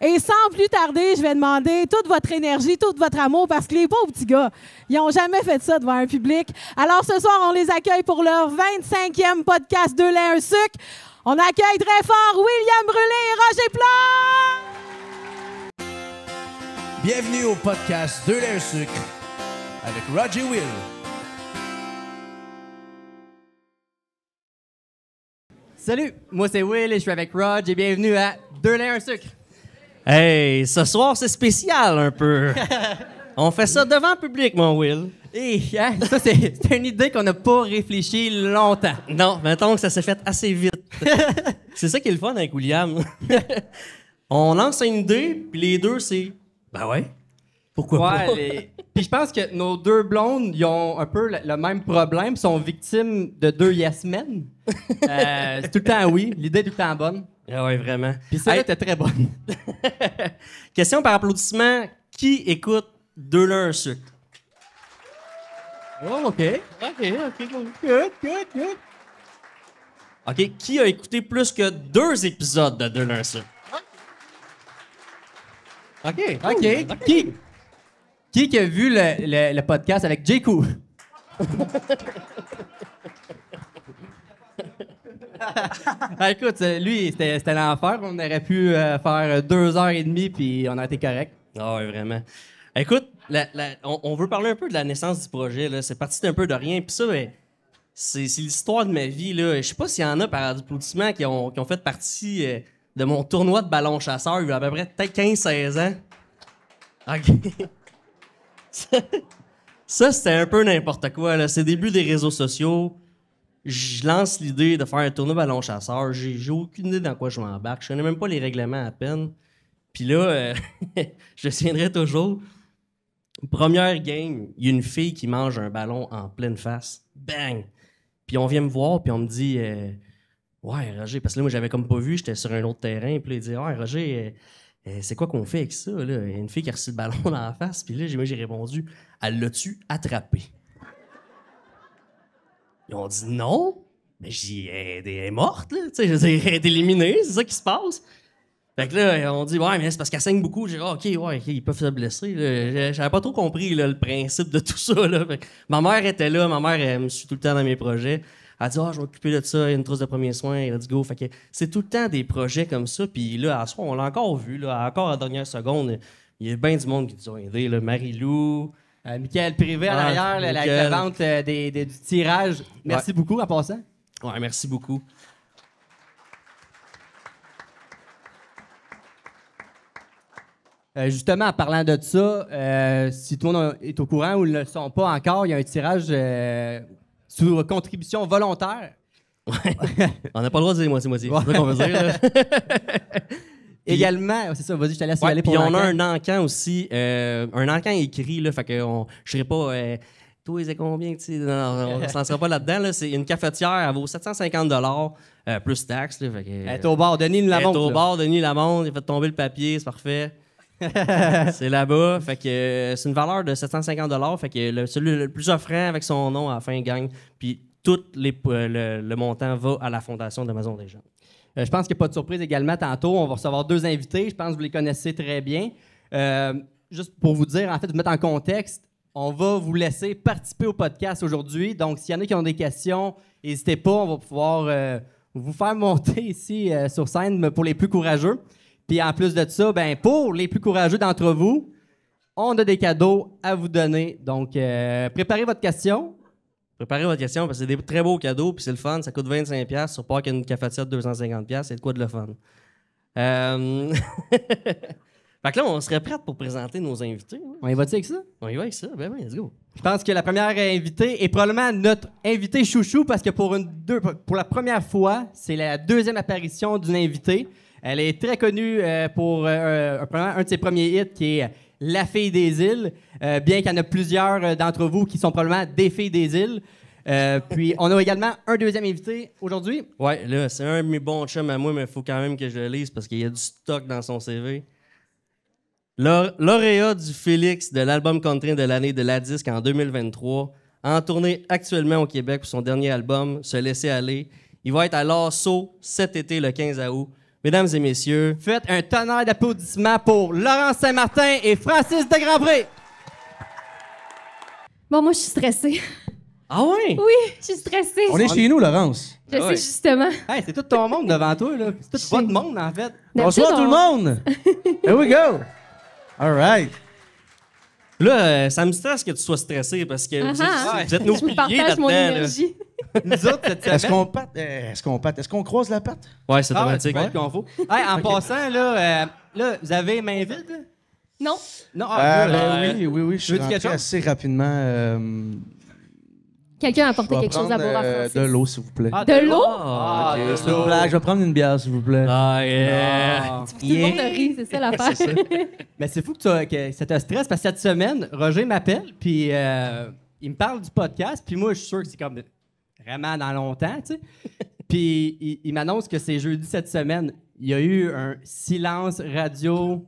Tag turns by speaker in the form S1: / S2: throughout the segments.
S1: Et sans plus tarder, je vais demander toute votre énergie, tout votre amour, parce que les pauvres petits gars, ils n'ont jamais fait ça devant un public. Alors ce soir, on les accueille pour leur 25e podcast 2 lait, 1 sucre. On accueille très fort William Brûlé et Roger Plante!
S2: Bienvenue au podcast 2 lait, 1 sucre avec Roger Will.
S3: Salut, moi c'est Will et je suis avec Rog et bienvenue à 2 lait, 1 sucre.
S4: Hey, ce soir, c'est spécial un peu. On fait ça devant le public, mon Will.
S3: Et hein, ça, c'est une idée qu'on n'a pas réfléchi longtemps.
S4: Non, mettons que ça s'est fait assez vite. C'est ça qui est le fun avec William. On lance une idée, puis les deux, c'est... Ben ouais, pourquoi pas?
S3: Puis je pense que nos deux blondes, ils ont un peu le même problème, sont victimes de 2 yes men. C'est tout le temps oui, l'idée est tout le temps bonne.
S4: Ah ouais, vraiment.
S3: Puis ça, était très bonne.
S4: Question par applaudissement. Qui écoute 2 lait, 1 sucre?
S3: Oh, OK. Good.
S4: OK, qui a écouté plus que 2 épisodes de 2 lait, 1 sucre? OK.
S3: Qui a vu le podcast avec J. Cool? Écoute, lui, c'était l'enfer. On aurait pu faire 2h30 puis on a été correct.
S4: Ah ouais, vraiment. Écoute, on veut parler un peu de la naissance du projet. Là. C'est parti d'un peu de rien. Puis ça, ben, c'est l'histoire de ma vie. Là. Je sais pas s'il y en a par applaudissement qui ont fait partie de mon tournoi de ballon chasseur il y a à peu près peut-être 15-16 ans. OK. Ça, c'était un peu n'importe quoi. Là. C'est le début des réseaux sociaux. Je lance l'idée de faire un tournoi ballon chasseur. J'ai aucune idée dans quoi je m'embarque. Je connais même pas les règlements à peine. Puis là, je tiendrai toujours. Première game, il y a une fille qui mange un ballon en pleine face. Bang! Puis on vient me voir, puis on me dit ouais, Roger, parce que là, moi, j'avais comme pas vu, j'étais sur un autre terrain. Puis là, il dit ouais, Roger, c'est quoi qu'on fait avec ça? Là? Il y a une fille qui a reçu le ballon dans la face. Puis là, j'ai répondu elle l'a-tu attrapé? Ils ont dit non. Mais j'ai dit elle est morte, là. Tu sais, je veux dire, elle est éliminée, c'est ça qui se passe. Fait que là, on dit, ouais, mais c'est parce qu'elle saigne beaucoup. J'ai dit, OK, ils peuvent se blesser. Là. J'avais pas trop compris là, le principe de tout ça. Là. Fait que ma mère était là. Ma mère, elle me suit tout le temps dans mes projets. Elle dit, je vais m'occuper de ça. Il y a une trousse de premiers soins. Let's go. Fait que c'est tout le temps des projets comme ça. Puis là, à soir, on l'a encore vu. Là, encore à la dernière seconde, il y a bien du monde qui nous ont aidés. Marie-Lou.
S3: Michael Privé à l'arrière, la vente du tirage. Merci beaucoup en passant.
S4: Ouais, merci beaucoup.
S3: Justement, en parlant de ça, si tout le monde est au courant ou ne le sont pas encore, il y a un tirage sous contribution volontaire.
S4: Ouais. On n'a pas le droit de dire moitié-moitié. C'est ça qu'on veut dire. Là.
S3: Également, c'est ça, vas-y, je te laisse y aller pour
S4: l'encan. Puis on a un encan aussi, un encan écrit, là, fait que je serais pas... toi, c'est combien? On ne se lancera pas là-dedans. Là. C'est une cafetière, elle vaut 750 $ plus taxes. Là, fait que,
S3: elle est au bord, Denis Lamonde.
S4: Elle est au bord, Denis Lamonde. Il a fait tomber le papier, c'est parfait. C'est là-bas. Fait que c'est une valeur de 750 $. Fait que celui le plus offrant avec son nom à la fin gagne. Puis tout le montant va à la fondation de Maison des gens.
S3: Je pense qu'il n'y a pas de surprise également. Tantôt, on va recevoir 2 invités. Je pense que vous les connaissez très bien. Juste pour vous dire, en fait, vous mettre en contexte, on va vous laisser participer au podcast aujourd'hui. Donc, s'il y en a qui ont des questions, n'hésitez pas. On va pouvoir vous faire monter ici sur scène pour les plus courageux. Puis en plus de ça, ben pour les plus courageux d'entre vous, on a des cadeaux à vous donner. Donc, préparez votre question.
S4: Préparez votre question parce que c'est des très beaux cadeaux puis c'est le fun. Ça coûte 25 $. Sur pas qu'une cafetière de 250 $, c'est de quoi de le fun. Fait que là, on serait prêts pour présenter nos invités. Hein?
S3: On y va-tu avec ça?
S4: On y va avec ça. Ben oui, let's go.
S3: Je pense que la première invitée est probablement notre invitée chouchou parce que pour la première fois, c'est la 2e apparition d'une invitée. Elle est très connue pour un de ses premiers hits qui est La fille des îles, bien qu'il y en a plusieurs d'entre vous qui sont probablement des filles des îles. Puis on a également un 2e invité aujourd'hui.
S4: Ouais, là, c'est un de mes bons chums à moi, mais il faut quand même que je le lise parce qu'il y a du stock dans son CV. Lauréat du Félix de l'album country de l'année de la disque en 2023, en tournée actuellement au Québec pour son dernier album, Se laisser aller. Il va être à l'Assaut cet été, le 15 août. Mesdames et messieurs,
S3: Faites un tonnerre d'applaudissements pour Laurence Saint-Martin et Francis de Grandpré.
S5: Bon, moi, je suis stressée.
S4: ah ouais?
S5: Oui, je suis stressée.
S2: On est chez nous, Laurence.
S5: Je sais
S4: ouais.
S5: justement.
S3: Hey, c'est tout ton monde devant toi, là. C'est tout votre monde, en fait.
S5: D'habitude,
S2: Bonsoir tout le monde. Here we go. All right.
S4: Là, ça me stresse que tu sois stressé parce que vous êtes nos
S5: Je
S4: piliers
S5: partage mon
S4: là-dedans. là.
S5: énergie.
S3: Nous autres, cette semaine...
S2: Est-ce qu'on croise la patte?
S4: Ouais, c'est
S3: Ah ouais,
S4: automatique.
S3: c'est qu'on faut. Hey, en passant, là, vous avez main vide? Là?
S5: Non.
S3: Non,
S2: Oui, je suis
S3: Veux-tu quelque
S2: rentré
S3: chose?
S2: assez rapidement.
S5: Quelqu'un a
S2: Je
S5: apporté
S2: vais
S5: quelque chose à
S2: prendre,
S5: boire à Francis.
S2: de l'eau, s'il vous plaît.
S5: De l'eau?
S3: Ah,
S4: ok.
S3: de
S2: S'il vous
S3: l'eau.
S2: plaît, je vais prendre une bière, s'il vous plaît.
S4: Ah, yeah.
S3: Ah.
S5: Tout le monde rit, c'est ça l'affaire.
S3: Mais c'est fou que ça te stresse parce que cette semaine, Roger m'appelle, puis il me parle du podcast, puis moi, je suis sûr que c'est comme vraiment dans longtemps, tu sais. Puis il m'annonce que c'est jeudi cette semaine. Il y a eu un silence radio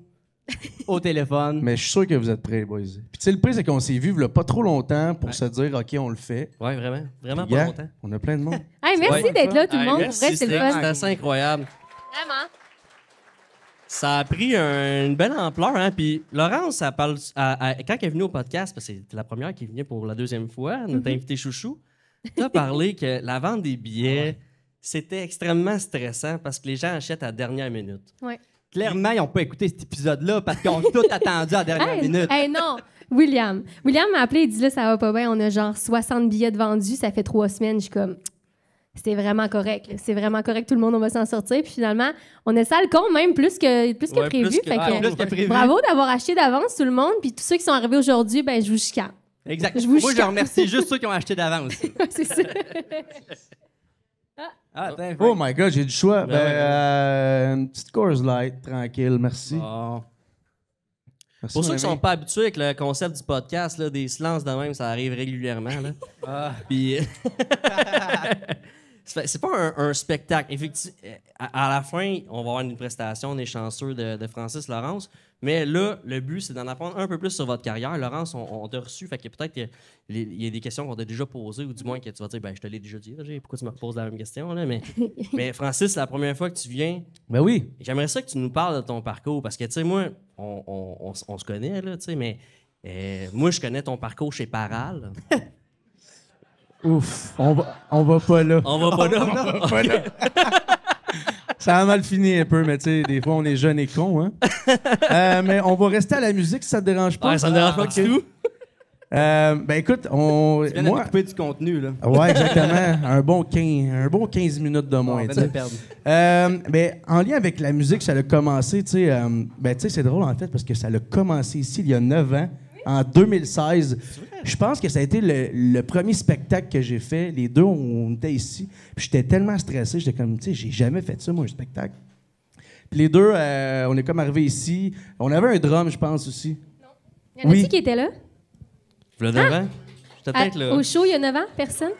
S3: au téléphone.
S2: Mais je suis sûr que vous êtes prêts, boys. Puis tu sais, le pire, c'est qu'on s'est vu il y a pas trop longtemps pour se dire, OK, on le fait.
S4: Ouais, vraiment. Vraiment
S2: Gars,
S4: pas longtemps.
S2: on a plein de monde.
S5: Hey, merci
S4: Ouais.
S5: d'être là, tout le
S4: Hey,
S5: monde. Pour
S4: merci,
S5: vrai, c'est le
S4: c'était
S5: fun.
S4: assez incroyable.
S5: Vraiment.
S4: Ça a pris une belle ampleur, hein. Puis Laurence, elle parle, quand elle est venue au podcast, parce que c'est la première qui est venue pour la deuxième fois, notre invité chouchou, t'as parlé que la vente des billets, c'était extrêmement stressant parce que les gens achètent à la dernière minute.
S5: Ouais.
S3: Clairement, ils n'ont pas écouté cet épisode-là parce qu'ils ont tout attendu à la dernière minute.
S5: Hey, non. William m'a appelé, il dit là, ça va pas bien. On a genre 60 billets de vendus, ça fait 3 semaines. Je suis comme, c'était vraiment correct. Là. C'est vraiment correct, tout le monde, on va s'en sortir. Puis finalement, on a ça le compte même plus que
S4: Ouais,
S5: prévu.
S4: plus que-
S5: Fait que,
S3: Plus que prévu.
S5: bravo d'avoir acheté d'avance tout le monde. Puis tous ceux qui sont arrivés aujourd'hui, ben je vous chicane.
S3: Exact.
S5: Je vous
S3: Moi, je
S5: chicane.
S3: remercie juste ceux qui ont acheté d'avance.
S5: C'est ça.
S3: Ah, attends,
S2: Oh my God, j'ai du choix.
S4: Ben ouais.
S2: Une petite Coors Light, tranquille, merci.
S3: Oh.
S2: Merci,
S4: Pour ceux
S2: mon
S4: qui
S2: ami.
S4: sont pas habitués avec le concept du podcast, là, des silences de même, ça arrive régulièrement. Là.
S3: Ah.
S4: Puis, c'est pas un spectacle. Effectivement, à la fin, on va avoir une prestation, on est chanceux de Francis Laurence. Mais là, le but, c'est d'en apprendre un peu plus sur votre carrière. Laurence, on t'a reçu, fait que peut-être qu'il y a des questions qu'on t'a déjà posées, ou du moins que tu vas dire, ben je te l'ai déjà dit, Roger, pourquoi tu me reposes la même question? Là? Mais Francis, c'est la première fois que tu viens.
S2: Ben oui.
S4: J'aimerais ça que tu nous parles de ton parcours, parce que, tu sais, moi, on se connaît, là, tu sais, mais moi, je connais ton parcours chez Paral.
S2: Ouf, on va pas là.
S4: On va pas là.
S2: Ça a mal fini un peu, mais tu sais, des fois, on est jeunes et cons, hein. Mais on va rester à la musique si ça te dérange pas.
S4: Ouais, ça me dérange pas
S2: Ok.
S4: du tout.
S2: Ben écoute,
S3: Tu viens de
S2: moi...
S3: couper du contenu, là.
S2: Ouais, exactement. Un bon 15 minutes de moins,
S3: On
S2: tu
S3: vient
S2: sais.
S3: de perdre.
S2: Ben, en lien avec la musique, ça a commencé, tu sais, ben, tu sais, c'est drôle en fait parce que ça a commencé ici il y a 9 ans, en 2016. Je pense que ça a été le premier spectacle que j'ai fait. Les deux, on était ici. Puis j'étais tellement stressé, j'étais comme, tu sais, j'ai jamais fait ça, moi, un spectacle. Puis les deux, on est comme arrivés ici. On avait un drum, je pense, aussi.
S5: Il y en a-tu
S2: Oui.
S5: qui étaient là?
S4: Le 9 ans? J'étais peut-être là.
S5: Au show, il y a 9 ans? Personne?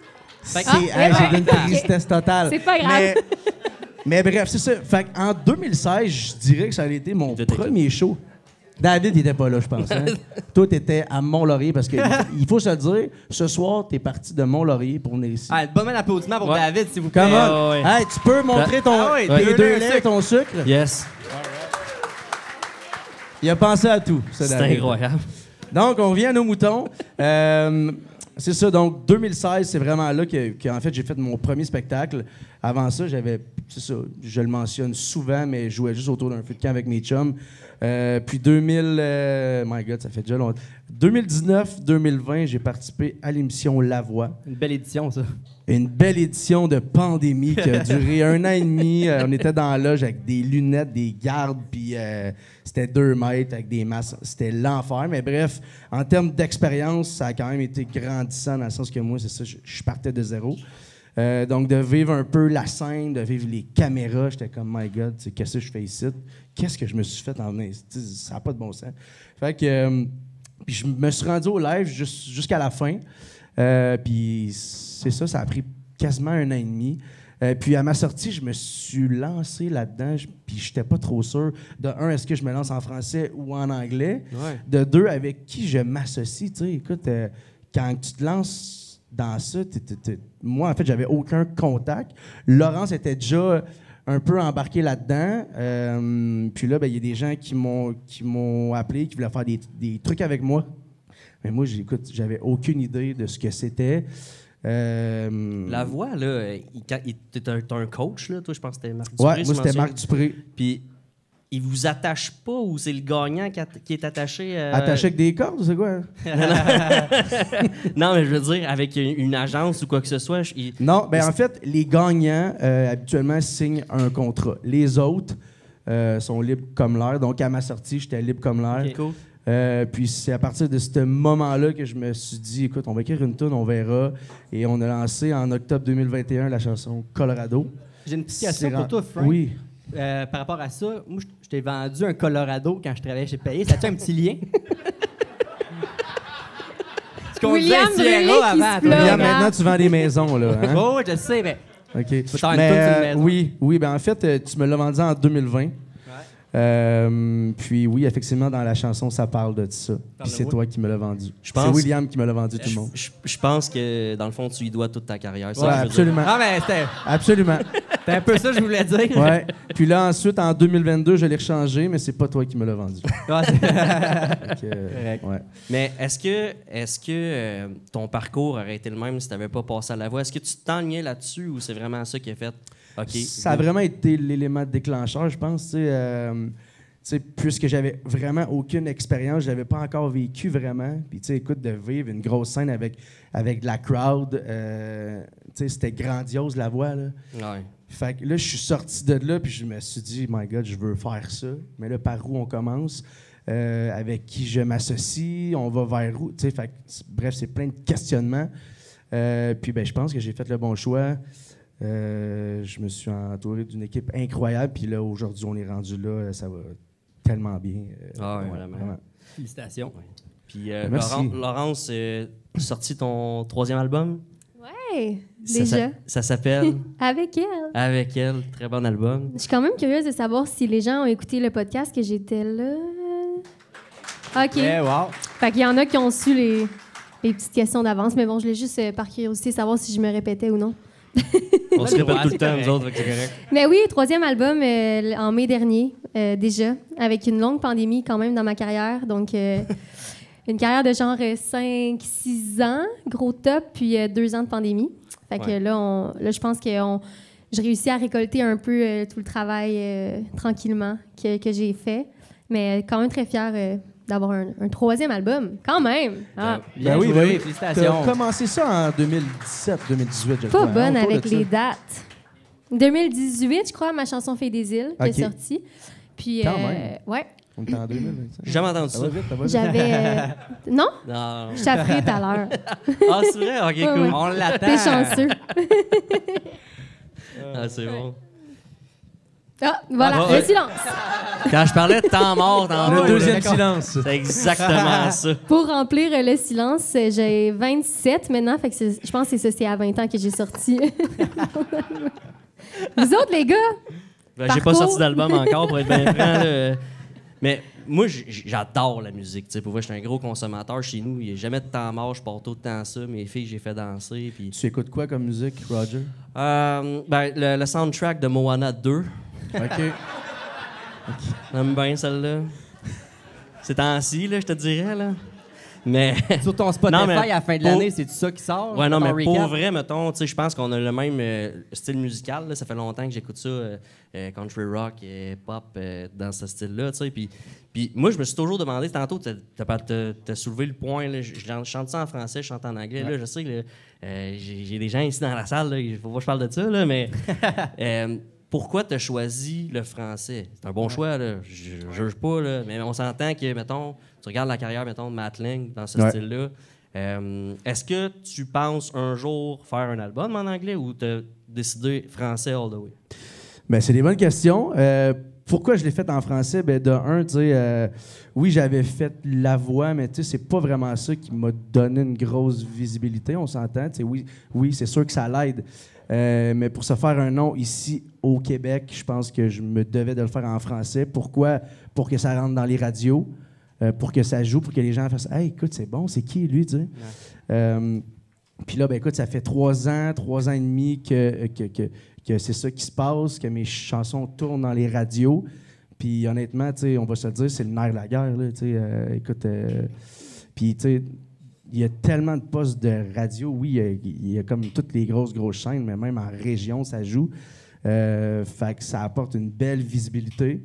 S2: C'est
S5: Ah,
S2: j'ai une tristesse totale.
S5: C'est pas grave.
S2: Mais bref, c'est ça. Fait en 2016, je dirais que ça a été mon
S4: Il était
S2: premier show. David, il était pas là, je pense. Hein? Toi, t'étais à Mont-Laurier parce que il faut se le dire, ce soir, t'es parti de Mont-Laurier pour venir ici.
S3: Ah, un bon applaudissement pour
S4: Ouais.
S3: David, s'il vous plaît.
S2: Come on!
S4: ouais.
S2: Hey, tu peux montrer ton,
S3: Ah ouais,
S2: tes
S3: deux
S2: deux
S3: laits,
S2: laits,
S3: sucre.
S2: ton sucre?
S4: Yes.
S2: Il a pensé à tout, ça,
S4: C'est
S2: David.
S4: incroyable.
S2: Donc, on revient à nos moutons. C'est ça, donc 2016, c'est vraiment là que en fait, j'ai fait mon premier spectacle. Avant ça, c'est ça, je le mentionne souvent, mais je jouais juste autour d'un feu de camp avec mes chums. Puis my God, ça fait déjà longtemps. 2019-2020, j'ai participé à l'émission La Voix.
S3: Une belle édition, ça.
S2: Une belle édition de pandémie qui a duré 1 an et demi. On était dans la loge avec des lunettes, des gardes, puis c'était 2 mètres avec des masques. C'était l'enfer. Mais bref, en termes d'expérience, ça a quand même été grandissant dans le sens que moi, c'est ça, je partais de zéro. Donc, de vivre un peu la scène, de vivre les caméras, j'étais comme, my God, qu'est-ce que je fais ici? Qu'est-ce que je me suis fait emmener? Ça n'a pas de bon sens. Fait que, puis je me suis rendu au live jusqu'à la fin. Puis c'est ça, ça a pris quasiment 1 an et demi. Puis à ma sortie, je me suis lancé là-dedans, puis j'étais pas trop sûr. De 1, est-ce que je me lance en français ou en anglais?
S4: Ouais.
S2: De 2, avec qui je m'associe? Tu sais, écoute, quand tu te lances dans ça, moi, en fait, j'avais aucun contact. Laurence était déjà un peu embarqué là-dedans. Puis là, ben, il y a des gens qui m'ont appelé, qui voulaient faire des trucs avec moi. Mais moi, j'avais aucune idée de ce que c'était.
S4: La voix, là, t'es un coach, là, toi, je pense que c'était Marc Dupré.
S2: Ouais, moi, c'était Marc Dupré.
S4: Puis, il vous attache pas ou c'est le gagnant qui est attaché?
S2: Attaché avec des cordes, c'est quoi?
S4: Non, mais je veux dire, avec une agence ou quoi que ce soit.
S2: Non, ben en fait, les gagnants, habituellement, signent un contrat. Les autres sont libres comme l'air. Donc, à ma sortie, j'étais libre comme l'air.
S4: Okay, cool.
S2: Puis c'est à partir de ce moment-là que je me suis dit, écoute, on va écrire une tune, on verra. Et on a lancé en octobre 2021 la chanson Colorado.
S3: J'ai une petite question pour toi, Frank.
S2: Oui.
S3: Par rapport à ça, moi, je t'ai vendu un Colorado quand je travaillais chez Payé. Ça a-tu un petit lien?
S5: William Brûlé qui se pleure.
S2: William, maintenant, tu vends des maisons, là. Hein?
S3: Oh, je le sais, mais...
S2: OK.
S3: Faut t'en une toune sur une maison.
S2: Oui, ben en fait, tu me l'as vendu en 2020. Puis oui, effectivement, dans la chanson, ça parle de ça. Puis c'est toi qui me l'as vendu. C'est William qui me l'a vendu, tout le monde.
S4: Je pense que, dans le fond, tu y dois toute ta carrière.
S2: Ouais, absolument.
S3: Non, mais c'était...
S2: Absolument.
S3: C'était un peu ça que je voulais dire.
S2: Ouais. Puis là, ensuite, en 2022, je l'ai rechangé, mais c'est pas toi qui me l'as vendu. Ouais.
S4: Mais est-ce que ton parcours aurait été le même si tu n'avais pas passé à la voix? Est-ce que tu t'enlignais là-dessus ou c'est vraiment ça qui a fait? Okay,
S2: ça a vraiment été l'élément déclencheur, je pense. Tu sais, puisque j'avais vraiment aucune expérience, je l'avais pas encore vécu vraiment. Puis, tu sais, écoute, de vivre une grosse scène avec de la crowd, tu sais, c'était grandiose, la voix, là.
S4: Ouais.
S2: Fait que là, je suis sorti de là, puis je me suis dit, my God, je veux faire ça. Mais là, par où on commence? Avec qui je m'associe? On va vers où? Tu sais, fait que, bref, c'est plein de questionnements. Puis, ben, je pense que j'ai fait le bon choix. Je me suis entouré d'une équipe incroyable. Puis là, aujourd'hui, on est rendu là. Ça va tellement bien.
S4: Vraiment.
S3: Félicitations.
S4: Ouais. Puis,
S2: merci.
S4: Laurence, tu as sorti ton 3e album?
S5: Ouais, déjà.
S4: Ça s'appelle?
S5: Avec elle.
S4: Avec elle. Très bon album.
S5: Je suis quand même curieuse de savoir si les gens ont écouté le podcast, que j'étais là. OK.
S3: Yeah, wow.
S5: Fait qu'il y en a qui ont su les petites questions d'avance. Mais bon, je voulais juste, par curiosité, savoir si je me répétais ou non.
S4: On se répète tout le temps, nous autres, c'est correct.
S5: Mais oui, 3e album en mai dernier, déjà, avec une longue pandémie quand même dans ma carrière. Donc, une carrière de genre 5-6 ans, gros top, puis 2 ans de pandémie. Fait que là, je pense que j'ai réussi à récolter un peu tout le travail tranquillement que j'ai fait. Mais quand même très fière d'avoir un 3e album, quand même. Ah.
S3: Bien joué,
S2: oui.
S3: félicitations.
S2: Tu as commencé ça en 2017, 2018, je
S5: Pas
S2: crois.
S5: bonne
S2: Autour de
S5: avec
S2: ça.
S5: les dates. 2018, je crois, ma chanson Fée des îles qui est sortie. Puis,
S2: Quand même.
S5: ouais.
S2: On était en 2025.
S4: J'ai jamais entendu ça.
S2: Ça va vite, ça va vite.
S5: J'avais. Non?
S4: Non.
S5: Je t'apprends tout à l'heure.
S4: Ah, c'est vrai? OK,
S5: Ouais,
S4: cool.
S5: ouais.
S3: On l'attend.
S5: T'es chanceux.
S4: Ah, c'est bon.
S5: Ah, voilà,
S4: Ah,
S5: le silence.
S4: Quand je parlais de temps mort,
S2: Le deuxième silence.
S4: c'est exactement ça.
S5: Pour remplir le silence, j'ai 27 maintenant. Fait que je pense que c'est à 20 ans que j'ai sorti. Vous autres, les gars?
S4: Ben, j'ai pas
S5: Parcours.
S4: sorti d'album encore, pour être bien franc. Là. Mais moi, j'adore la musique. T'sais. Pour vrai, je suis un gros consommateur chez nous. Il n'y a jamais de temps mort. Je porte tout le temps ça. Mes filles, j'ai fait danser. Puis...
S2: Tu écoutes quoi comme musique, Roger?
S4: Ben, le soundtrack de Moana 2.
S2: OK.
S4: J'aime bien celle-là. C'est temps-ci, là, je te dirais. Là. Mais...
S3: Sur ton Spotify,
S4: Non, mais
S3: à la fin de l'année, c'est ça qui sort?
S4: Ouais, non,
S3: ton
S4: mais
S3: recap?
S4: pour vrai, mettons, tu sais, je pense qu'on a le même style musical. Là. Ça fait longtemps que j'écoute ça, country rock, pop, dans ce style-là, tu sais. Puis moi, je me suis toujours demandé, tantôt, t'as soulevé le point, là, je chante ça en français, je chante en anglais, là, je sais que j'ai des gens ici dans la salle, il faut pas que je parle de ça, là, mais pourquoi t'as choisi le français? C'est un bon choix, là, je juge pas, là, mais on s'entend que, mettons, tu regardes la carrière, mettons, de Matt Lang dans ce style-là. Est-ce que tu penses un jour faire un album en anglais ou t'as décidé français all the way?
S2: Ben, c'est des bonnes questions. Pourquoi je l'ai fait en français? Ben, de un, tu sais, oui, j'avais fait la voix, mais tu sais, c'est pas vraiment ça qui m'a donné une grosse visibilité, on s'entend. Tu sais, oui, c'est sûr que ça l'aide. Mais pour se faire un nom ici au Québec, je pense que je me devais de le faire en français. Pourquoi? Pour que ça rentre dans les radios, pour que ça joue, pour que les gens fassent « Hey, écoute, c'est bon, c'est qui lui? » tu sais. Puis là, ben écoute, ça fait 3 ans et demi que que c'est ça qui se passe, que mes chansons tournent dans les radios. Puis honnêtement, tu sais, on va se le dire, c'est le nerf de la guerre, là, tu sais. Écoute, puis tu sais, il y a tellement de postes de radio. Oui, il y a comme toutes les grosses chaînes, mais même en région, ça joue. Fait que ça apporte une belle visibilité.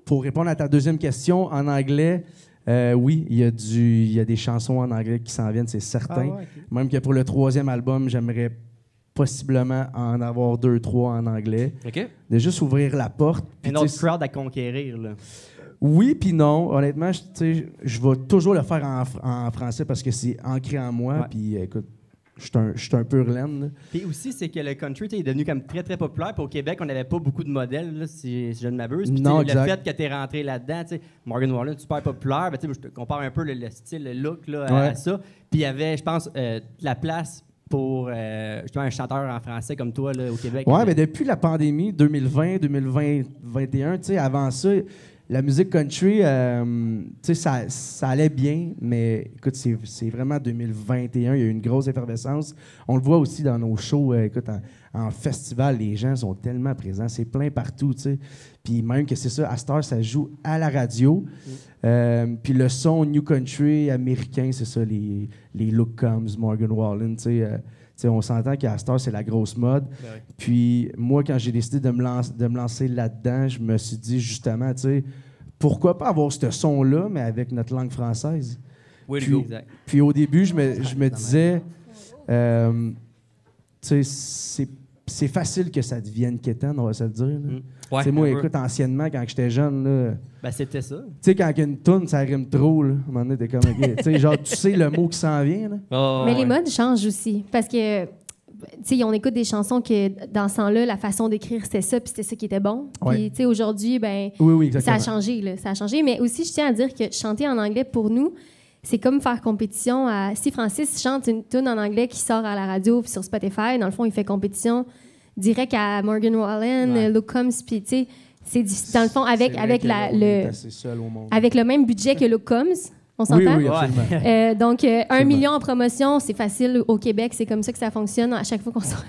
S2: Pour répondre à ta deuxième question, en anglais, oui, il y a des chansons en anglais qui s'en viennent, c'est certain.
S3: Ah ouais, ok.
S2: Même que pour le 3e album, j'aimerais possiblement en avoir 2-3 en anglais.
S4: OK.
S2: De juste ouvrir la porte. Puis,
S3: Un
S2: tu
S3: autre
S2: sais,
S3: crowd à conquérir, là.
S2: oui, puis non. Honnêtement, tu sais, je vais toujours le faire en français parce que c'est ancré en moi.
S3: Ouais.
S2: Puis écoute, je suis un pur laine, là.
S3: Puis aussi, c'est que le country est devenu comme très, très populaire. Puis au Québec, on n'avait pas beaucoup de modèles, là, si je ne m'abuse. Puis
S2: Non,
S3: tu sais, le
S2: exact.
S3: fait que tu es rentré là-dedans, tu sais, Morgan Wallen, super populaire. Ben, tu sais, je te compare un peu le style, le look là, à
S2: Ouais.
S3: ça. Puis il y avait, je pense, la place pour justement un chanteur en français comme toi là, au Québec.
S2: Ouais, mais depuis la pandémie 2020-2021, tu sais, avant ça, la musique country, tu sais, ça allait bien, mais écoute, c'est vraiment 2021, il y a eu une grosse effervescence. On le voit aussi dans nos shows, écoute, en festival, les gens sont tellement présents, c'est plein partout, tu sais. Puis même que c'est ça, à Star, ça joue à la radio. Puis le son New Country américain, c'est ça, les Luke Combs, Morgan Wallen, tu sais. Tu sais, on s'entend qu'à Star, c'est la grosse mode.
S3: Ben oui.
S2: Puis moi, quand j'ai décidé de me lancer là-dedans, je me suis dit justement, tu sais, pourquoi pas avoir ce son-là, mais avec notre langue française?
S4: Way to
S2: Puis-
S4: go.
S3: Exact.
S2: Puis au début, je me disais, tu sais, c'est facile que ça devienne quétaine, on va se le dire. là.
S4: Ouais,
S2: Tu sais, moi,
S4: un peu.
S2: écoute, anciennement, quand j'étais jeune, là,
S3: Ben, c'était ça.
S2: tu sais, quand il y a une toune, ça rime trop, là. À un moment donné, t'es comme, OK. Tu sais, genre, tu sais le mot qui s'en vient, là.
S4: Ah,
S5: Mais
S4: ouais.
S5: les modes changent aussi. Parce que, tu sais, on écoute des chansons que, dans ce temps-là, la façon d'écrire, c'était ça, puis c'était ça qui était bon.
S2: Ouais.
S5: Puis, tu sais, aujourd'hui, ben
S2: Oui,
S5: ça
S2: exactement.
S5: a changé, là. Ça a changé. Mais aussi, je tiens à dire que chanter en anglais, pour nous, c'est comme faire compétition à... Si Francis chante une tune en anglais qui sort à la radio puis sur Spotify, dans le fond, il fait compétition direct à Morgan Wallen,
S3: Ouais.
S5: Luke Combs, puis, tu sais, c'est dans le fond, avec,
S2: C'est vrai
S5: avec,
S2: que
S5: la,
S2: on est
S5: le,
S2: assez seul au monde.
S5: avec le même budget que Luke Combs. On
S2: Oui,
S5: s'entend?
S2: oui, absolument.
S5: Donc, 1
S2: Absolument.
S5: million en promotion, c'est facile au Québec. C'est comme ça que ça fonctionne à chaque fois qu'on sort.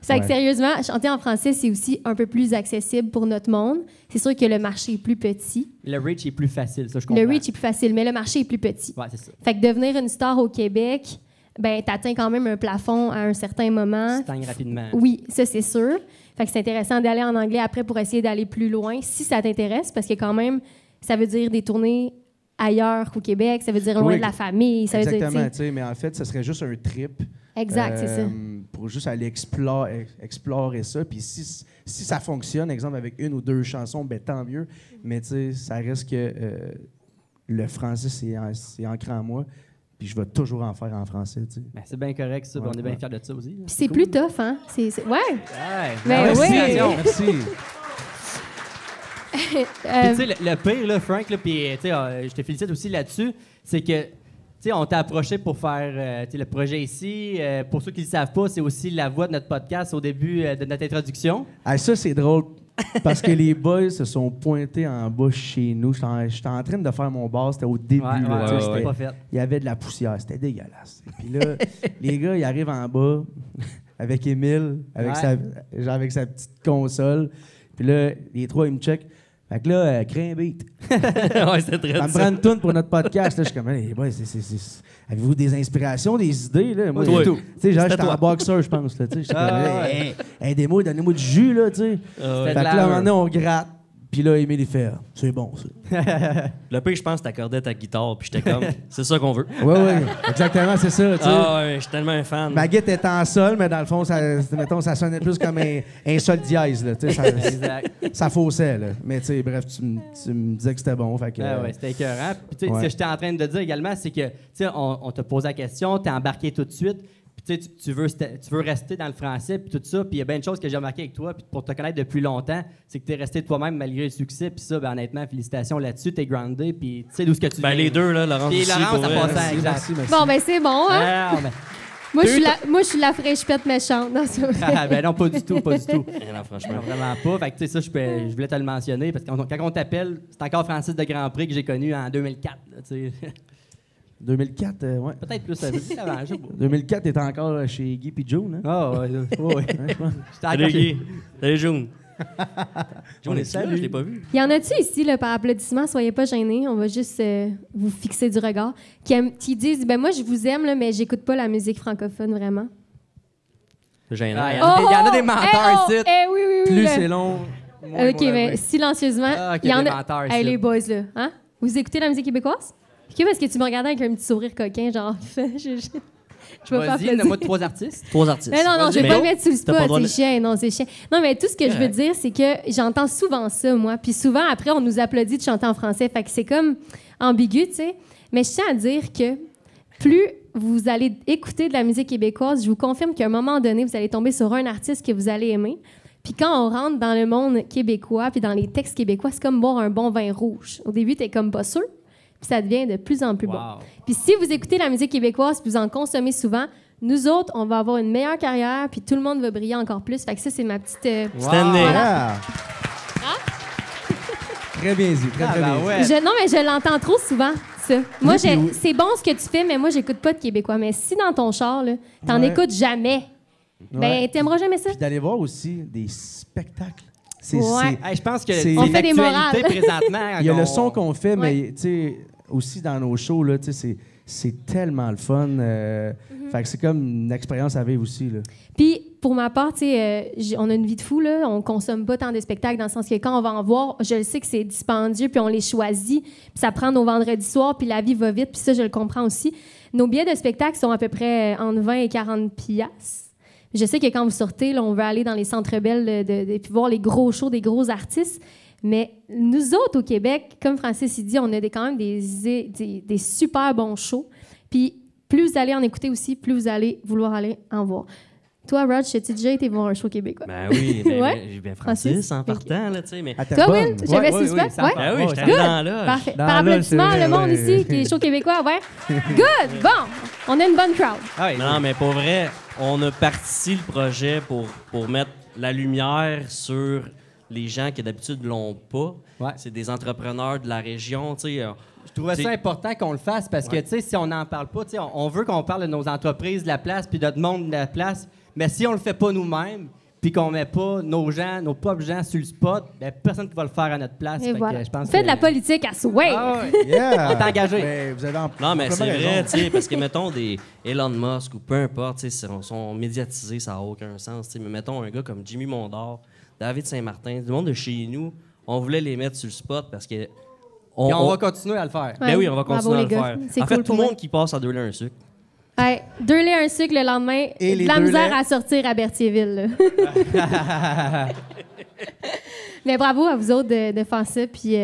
S5: C'est que
S2: Ouais.
S5: sérieusement, chanter en français, c'est aussi un peu plus accessible pour notre monde. C'est sûr que le marché est plus petit.
S3: Le reach est plus facile, ça, je comprends.
S5: Le reach est plus facile, mais le marché est plus petit.
S3: Ouais, c'est ça.
S5: Fait que devenir une star au Québec, ben, t'atteins quand même un plafond à un certain moment.
S3: Tu stagnes rapidement.
S5: Oui, ça, c'est sûr. Fait que c'est intéressant d'aller en anglais après pour essayer d'aller plus loin, si ça t'intéresse, parce que quand même, ça veut dire des tournées ailleurs qu'au Québec, ça veut dire loin
S2: Oui,
S5: de la famille, ça veut dire...
S2: Exactement,
S5: tu
S2: tu sais, mais en fait, ce serait juste un trip.
S5: sais, Exact, c'est ça.
S2: Pour juste aller explorer ça. Puis si ça fonctionne, exemple, avec 1 ou 2 chansons, ben tant mieux. Mais tu sais, ça reste que le français, c'est ancré en moi. Puis je vais toujours en faire en français, tu sais.
S3: Ben, c'est bien correct, ça.
S2: Ouais,
S3: On est bien
S2: ouais.
S3: fiers de ça aussi. là.
S5: Puis c'est
S3: cool.
S5: plus tough, hein? Ouais.
S3: Ouais.
S5: Ben oui.
S3: Félicitations.
S2: Merci.
S3: Puis, tu sais, le pire, là, Frank, là, puis, tu sais, je te félicite aussi là-dessus, c'est que, tu sais, on t'a approché pour faire, tu sais, le projet ici. Pour ceux qui ne le savent pas, c'est aussi la voix de notre podcast au début de notre introduction.
S2: Ah, ça, c'est drôle. Parce que les boys se sont pointés en bas chez nous. J'étais en train de faire mon bar, c'était au début.
S3: Ouais,
S2: là, tu sais,
S3: ouais,
S2: c'était-
S3: c'était pas fait.
S2: Il y avait de la poussière, c'était dégueulasse. Puis là, les gars, ils arrivent en bas avec Émile, avec,
S3: Ouais.
S2: genre avec sa petite console. Puis là, les trois, ils me checkent. Fait que là, crée un beat.
S4: ouais, c'était très
S2: Ça me prend une toune pour notre podcast. Là, je suis comme, hey, boys, avez-vous des inspirations, des idées? Là? Moi,
S4: Toi.
S2: tu sais, genre,
S4: C'était
S2: j'étais en
S4: toi.
S2: boxeur, je pense. Là, tu sais, j'étais
S3: Ah,
S2: comme,
S3: ouais.
S2: hey, aidez-moi, donnez-moi du jus, là, tu sais.
S3: C'était
S2: Fait
S3: de
S2: que là, à un
S3: l'allure.
S2: moment donné, on gratte. Puis là, Émile, il fait, c'est bon, ça.
S4: Le pire, je pense que t'accordais ta guitare, puis j'étais comme, c'est ça qu'on veut.
S2: Oui, oui, exactement, c'est ça, tu sais.
S4: Ah ouais, je suis tellement un fan.
S2: Ma guitare était en sol, mais dans le fond, mettons, ça sonnait plus comme un sol dièse. Là, tu sais,
S3: Exact.
S2: ça faussait. Là. Mais tu sais, bref, tu me disais que c'était bon. Fait que,
S3: Ah ouais, c'était écœurant. Puis, tu sais,
S2: Ouais.
S3: ce que j'étais en train de dire également, c'est que, tu sais, on te pose la question, t'es embarqué tout de suite, puis tu sais, tu veux rester dans le français, puis tout ça. Puis il y a bien de choses que j'ai remarqué avec toi, puis pour te connaître depuis longtemps, c'est que t'es resté toi-même malgré le succès. Puis ça, ben, honnêtement, félicitations là-dessus, t'es groundé, puis tu sais d'où ce que tu
S4: Ben,
S3: viens.
S4: les deux, là, Laurence
S3: Puis
S4: aussi,
S3: Laurence,
S4: pour
S3: ça
S4: vrai,
S3: passe
S4: là.
S3: à- exact.
S2: merci.
S5: Bon, ben c'est bon, hein?
S3: Ah, ben,
S5: Moi, je suis la fraîche pète méchante. Non, c'est vrai.
S3: ah, ben non, pas du tout, pas du tout.
S4: Non,
S3: Non,
S4: franchement.
S3: vraiment pas. Fait que, tu sais, ça, je voulais te le mentionner parce que quand on t'appelle, c'est encore Francis de Grand Prix que j'ai connu en 2004. Là, tu sais.
S2: 2004, ouais.
S3: Peut-être plus avant, je sais pas.
S2: 2004, t'étais encore chez Guy puis Joe, hein?
S3: Ah, ouais, ouais.
S2: Ouais, je pense.
S3: J'étais
S4: Salut,
S3: encore chez-
S4: Guy. Salut, June. June,
S2: On est
S4: est-tu là?
S2: salut.
S4: Je l'ai pas vu.
S5: Il y en a-tu ici, là, par applaudissement? Soyez pas gênés. On va juste vous fixer du regard. Qui disent, ben moi, je vous aime, là, mais j'écoute pas la musique francophone vraiment.
S4: C'est gênant.
S3: Ah, il y en a des menteurs ici.
S5: Oui, oui, oui.
S2: Plus
S5: là.
S2: c'est long, moins
S5: OK,
S2: ils vont
S5: mais
S2: laver.
S5: silencieusement,
S3: Ah, OK,
S5: il y en
S3: des
S5: a...
S3: menteurs
S5: Hey,
S3: ici.
S5: les boys, là, hein? Vous écoutez la musique québécoise? OK, parce que tu me regardais avec un petit sourire coquin, genre... je vais pas
S3: Vas-y,
S5: applaudir.
S3: nomme-moi 3 artistes.
S4: 3 artistes.
S5: Mais non, je vais
S4: Mais
S5: pas le mettre sur le
S4: t'as pas le
S5: spot,
S4: droit de-
S5: c'est chiant. Non, c'est chiant. Non, mais tout ce que je veux
S4: Correct.
S5: dire, c'est que j'entends souvent ça, moi. Puis souvent, après, on nous applaudit de chanter en français. Fait que c'est comme ambigu, tu sais. Mais je tiens à dire que plus vous allez écouter de la musique québécoise, je vous confirme qu'à un moment donné, vous allez tomber sur un artiste que vous allez aimer. Puis quand on rentre dans le monde québécois, puis dans les textes québécois, c'est comme boire un bon vin rouge. Au début, t'es comme pas sûr, puis ça devient de plus en plus bon.
S3: Wow.
S5: Puis si vous écoutez la musique québécoise, puis vous en consommez souvent, nous autres, on va avoir une meilleure carrière, puis tout le monde va briller encore plus. Fait que ça, c'est ma petite...
S4: Stanley.
S2: Ah. Très bien dit, très,
S3: Ah,
S2: très
S3: ben
S2: bien
S3: ouais.
S5: Non, mais je l'entends trop souvent, ça. Moi,
S2: puis oui.
S5: c'est bon ce que tu fais, mais moi, j'écoute pas de québécois. Mais si dans ton char, là, t'en
S2: Ouais.
S5: écoutes jamais,
S2: dit.
S5: ben
S2: Ouais.
S5: t'aimeras jamais ça.
S2: Puis d'aller voir aussi des spectacles. C'est,
S5: Ouais.
S3: Hey, je pense que
S2: C'est-
S3: c'est
S2: On
S5: fait des
S3: l'actualité
S5: morales.
S3: présentement.
S2: il y a
S3: on-
S2: le son qu'on fait,
S5: Ouais.
S2: mais tu sais, aussi dans nos shows, là, tu sais, c'est tellement le fun. Fait que c'est comme une expérience à vivre aussi. Là.
S5: Puis, pour ma part, tu sais, on a une vie de fou, là. On consomme pas tant de spectacles, dans le sens que quand on va en voir, je le sais que c'est dispendieux, puis on les choisit, puis ça prend nos vendredis soirs, puis la vie va vite, puis ça, je le comprends aussi. Nos billets de spectacle sont à peu près entre 20 et 40 piastres. Je sais que quand vous sortez, là, on veut aller dans les centres belles et puis voir les gros shows des gros artistes. Mais nous autres, au Québec, comme Francis il dit, on a quand même des super bons shows. Puis plus vous allez en écouter aussi, plus vous allez vouloir aller en voir. Toi, Rod, as-tu déjà été voir un show québécois?
S4: Ben oui, ben,
S5: Ouais.
S4: j'ai bien Francis
S5: Francis?
S4: en
S5: Ok.
S4: partant, là, tu sais, mais...
S2: À
S5: Toi,
S2: Terrebonne.
S5: Will, j'avais
S3: Ouais,
S5: suspect?
S3: ça
S5: Ouais.
S3: part.
S4: Ben oui,
S3: Ouais,
S4: j'étais
S3: Good.
S4: dans là.
S5: Parfait.
S2: Dans
S5: Par
S2: là,
S5: applaudissement,
S2: c'est vrai,
S5: le monde
S2: ouais.
S5: ici, qui est show québécois, ouais. Good! Bon, on a une bonne crowd.
S3: Ah ouais.
S4: Non, mais pour vrai, on a parti le projet pour mettre la lumière sur les gens qui d'habitude l'ont pas.
S3: Ouais.
S4: C'est des entrepreneurs de la région, tu sais.
S3: Je trouvais
S4: T'sais-
S3: ça important qu'on le fasse parce que,
S4: Ouais.
S3: tu sais, si on n'en parle pas, tu sais, on veut qu'on parle de nos entreprises de la place puis de notre monde de la place, mais si on le fait pas nous-mêmes puis qu'on met pas nos gens, nos propres gens sur le spot, ben, personne qui va le faire à notre place.
S5: Et
S3: Fait que,
S5: voilà.
S3: je pense
S5: Fais
S3: que-
S5: de la politique à souhait.
S3: Ah ouais.
S2: Yeah!
S3: On est engagé.
S2: Ben, vous avez
S4: Non, mais c'est
S2: amplement
S4: vrai,
S2: raison.
S4: tu sais, parce que, mettons, des Elon Musk ou peu importe, tu sais, sont médiatisés, ça n'a aucun sens, tu sais. Mais mettons, un gars comme Jimmy Mondor, David Saint-Martin, du monde de chez nous, on voulait les mettre sur le spot parce que...
S3: Puis on va continuer à le faire.
S4: Ben oui, on va
S5: Bravo,
S4: continuer à
S5: les
S4: le
S5: gars.
S4: faire.
S5: C'est
S4: En fait,
S5: cool
S4: tout
S5: pour
S4: le monde
S5: moi.
S4: qui passe à 2 laits un sucre.
S5: Hey, 2 laits, un sucre le lendemain,
S2: Et les
S5: de la
S2: 2
S5: misère
S2: laits.
S5: à sortir à Berthierville. là. Mais bravo à vous autres de faire ça. Puis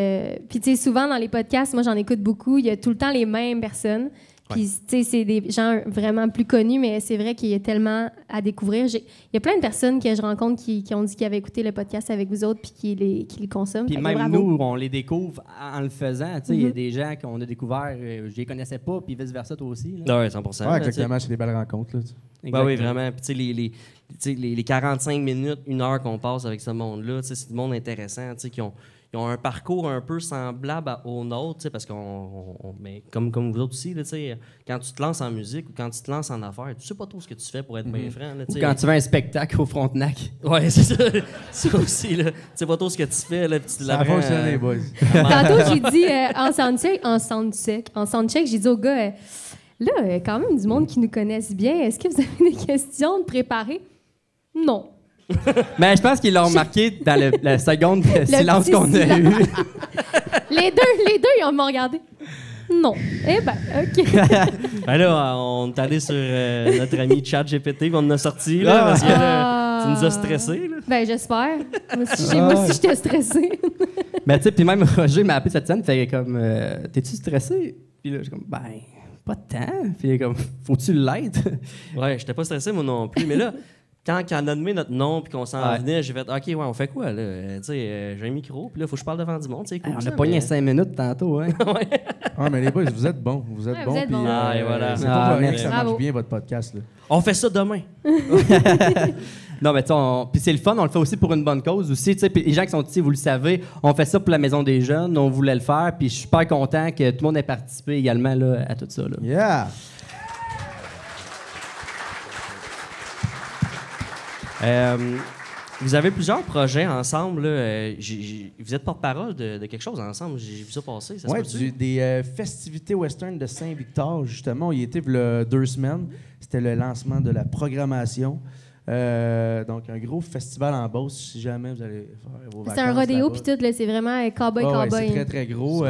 S5: tu sais, souvent dans les podcasts, moi j'en écoute beaucoup, il y a tout le temps les mêmes personnes. Puis, tu sais, c'est des gens vraiment plus connus, mais c'est vrai qu'il y a tellement à découvrir. Il y a plein de personnes que je rencontre qui ont dit qu'ils avaient écouté le podcast avec vous autres puis qui le consomment.
S3: Puis
S5: Fait que
S3: même
S5: bravo.
S3: nous, on les découvre en le faisant. Tu sais, il y a
S5: Mhm.
S3: des gens qu'on a découverts, je les connaissais pas, puis vice-versa, toi aussi. Là.
S4: Ouais, 100%.
S2: Ouais,
S4: là, tu sais.
S2: exactement, c'est des belles rencontres. Là, tu sais.
S4: Ben oui, vraiment. Puis, tu sais, les 45 minutes, 1 heure qu'on passe avec ce monde-là, tu sais, c'est du monde intéressant, tu sais, qui ont un parcours un peu semblable au nôtre, tu sais, parce mais comme vous autres aussi, là, tu sais, quand tu te lances en musique ou quand tu te lances en affaires, tu sais pas trop ce que tu fais pour être bien franc. Là, tu
S3: Ou
S4: sais.
S3: quand tu vas à un spectacle au Frontenac.
S4: Ouais, c'est ça. Ça aussi, là. Tu sais pas trop ce que tu fais, là, puis tu
S2: Ça a
S4: l'apprends,
S2: fonctionné, les boys.
S5: Tantôt, j'ai dit en soundcheck, j'ai dit au gars, là, quand même du monde qui nous connaissent bien, est-ce que vous avez des questions de préparer? Non.
S3: Mais je pense qu'ils l'ont remarqué dans la seconde de silence
S5: petit
S3: qu'on a
S5: silence.
S3: eu.
S5: Les deux, ils m'ont regardé. Non. Eh ben, OK.
S4: Ben là, on est allé sur notre ami ChatGPT, puis on en a sorti, là, parce que
S5: Ah.
S4: tu nous as stressés, là.
S5: Ben, j'espère. Moi aussi, j'étais stressée.
S3: Mais tu sais, puis même Roger m'a appelé cette scène, fait comme, t'es-tu stressé? Puis là, je suis comme, ben, pas tant. Puis il est comme, faut-tu l'être?
S4: Ouais, j'étais pas stressé, moi non plus, mais là... Quand on a nommé notre nom puis qu'on s'en
S3: Ouais.
S4: venait, j'ai fait OK, ouais, on fait quoi là? Tu sais, j'ai un micro, puis là, faut que je parle devant du monde. C'est cool.
S3: On
S4: ça,
S3: a pogné
S4: mais-
S3: 5 minutes tantôt, hein?
S2: Ah, mais les boys, vous êtes bons. Vous êtes
S5: Ouais,
S2: bons.
S5: vous êtes
S2: puis,
S5: bons.
S4: Ah, et voilà.
S2: C'est
S3: Ah,
S2: pas pour rien que
S3: merci.
S2: ça marche
S5: Bravo.
S2: bien, votre podcast. Là.
S4: On fait ça demain.
S3: Non, mais tu sais, puis c'est le fun, on le fait aussi pour une bonne cause aussi. Tu sais, puis les gens qui sont ici, vous le savez, on fait ça pour la Maison des Jeunes, on voulait le faire, puis je suis super content que tout le monde ait participé également là, à tout ça. Là.
S2: Yeah!
S4: Vous avez plusieurs projets ensemble. Là. Vous êtes porte-parole de quelque chose ensemble. J'ai vu ça passer. Ça se
S2: Oui,
S4: peut-tu?
S2: des festivités western de Saint-Victor, justement. On y était il y a 2 semaines. C'était le lancement de la programmation. Donc, un gros festival en Beauce, si jamais vous allez faire vos vacances.
S5: C'est un rodéo,
S2: là-bas.
S5: puis tout, là, c'est vraiment cowboy.
S2: C'est très, très gros.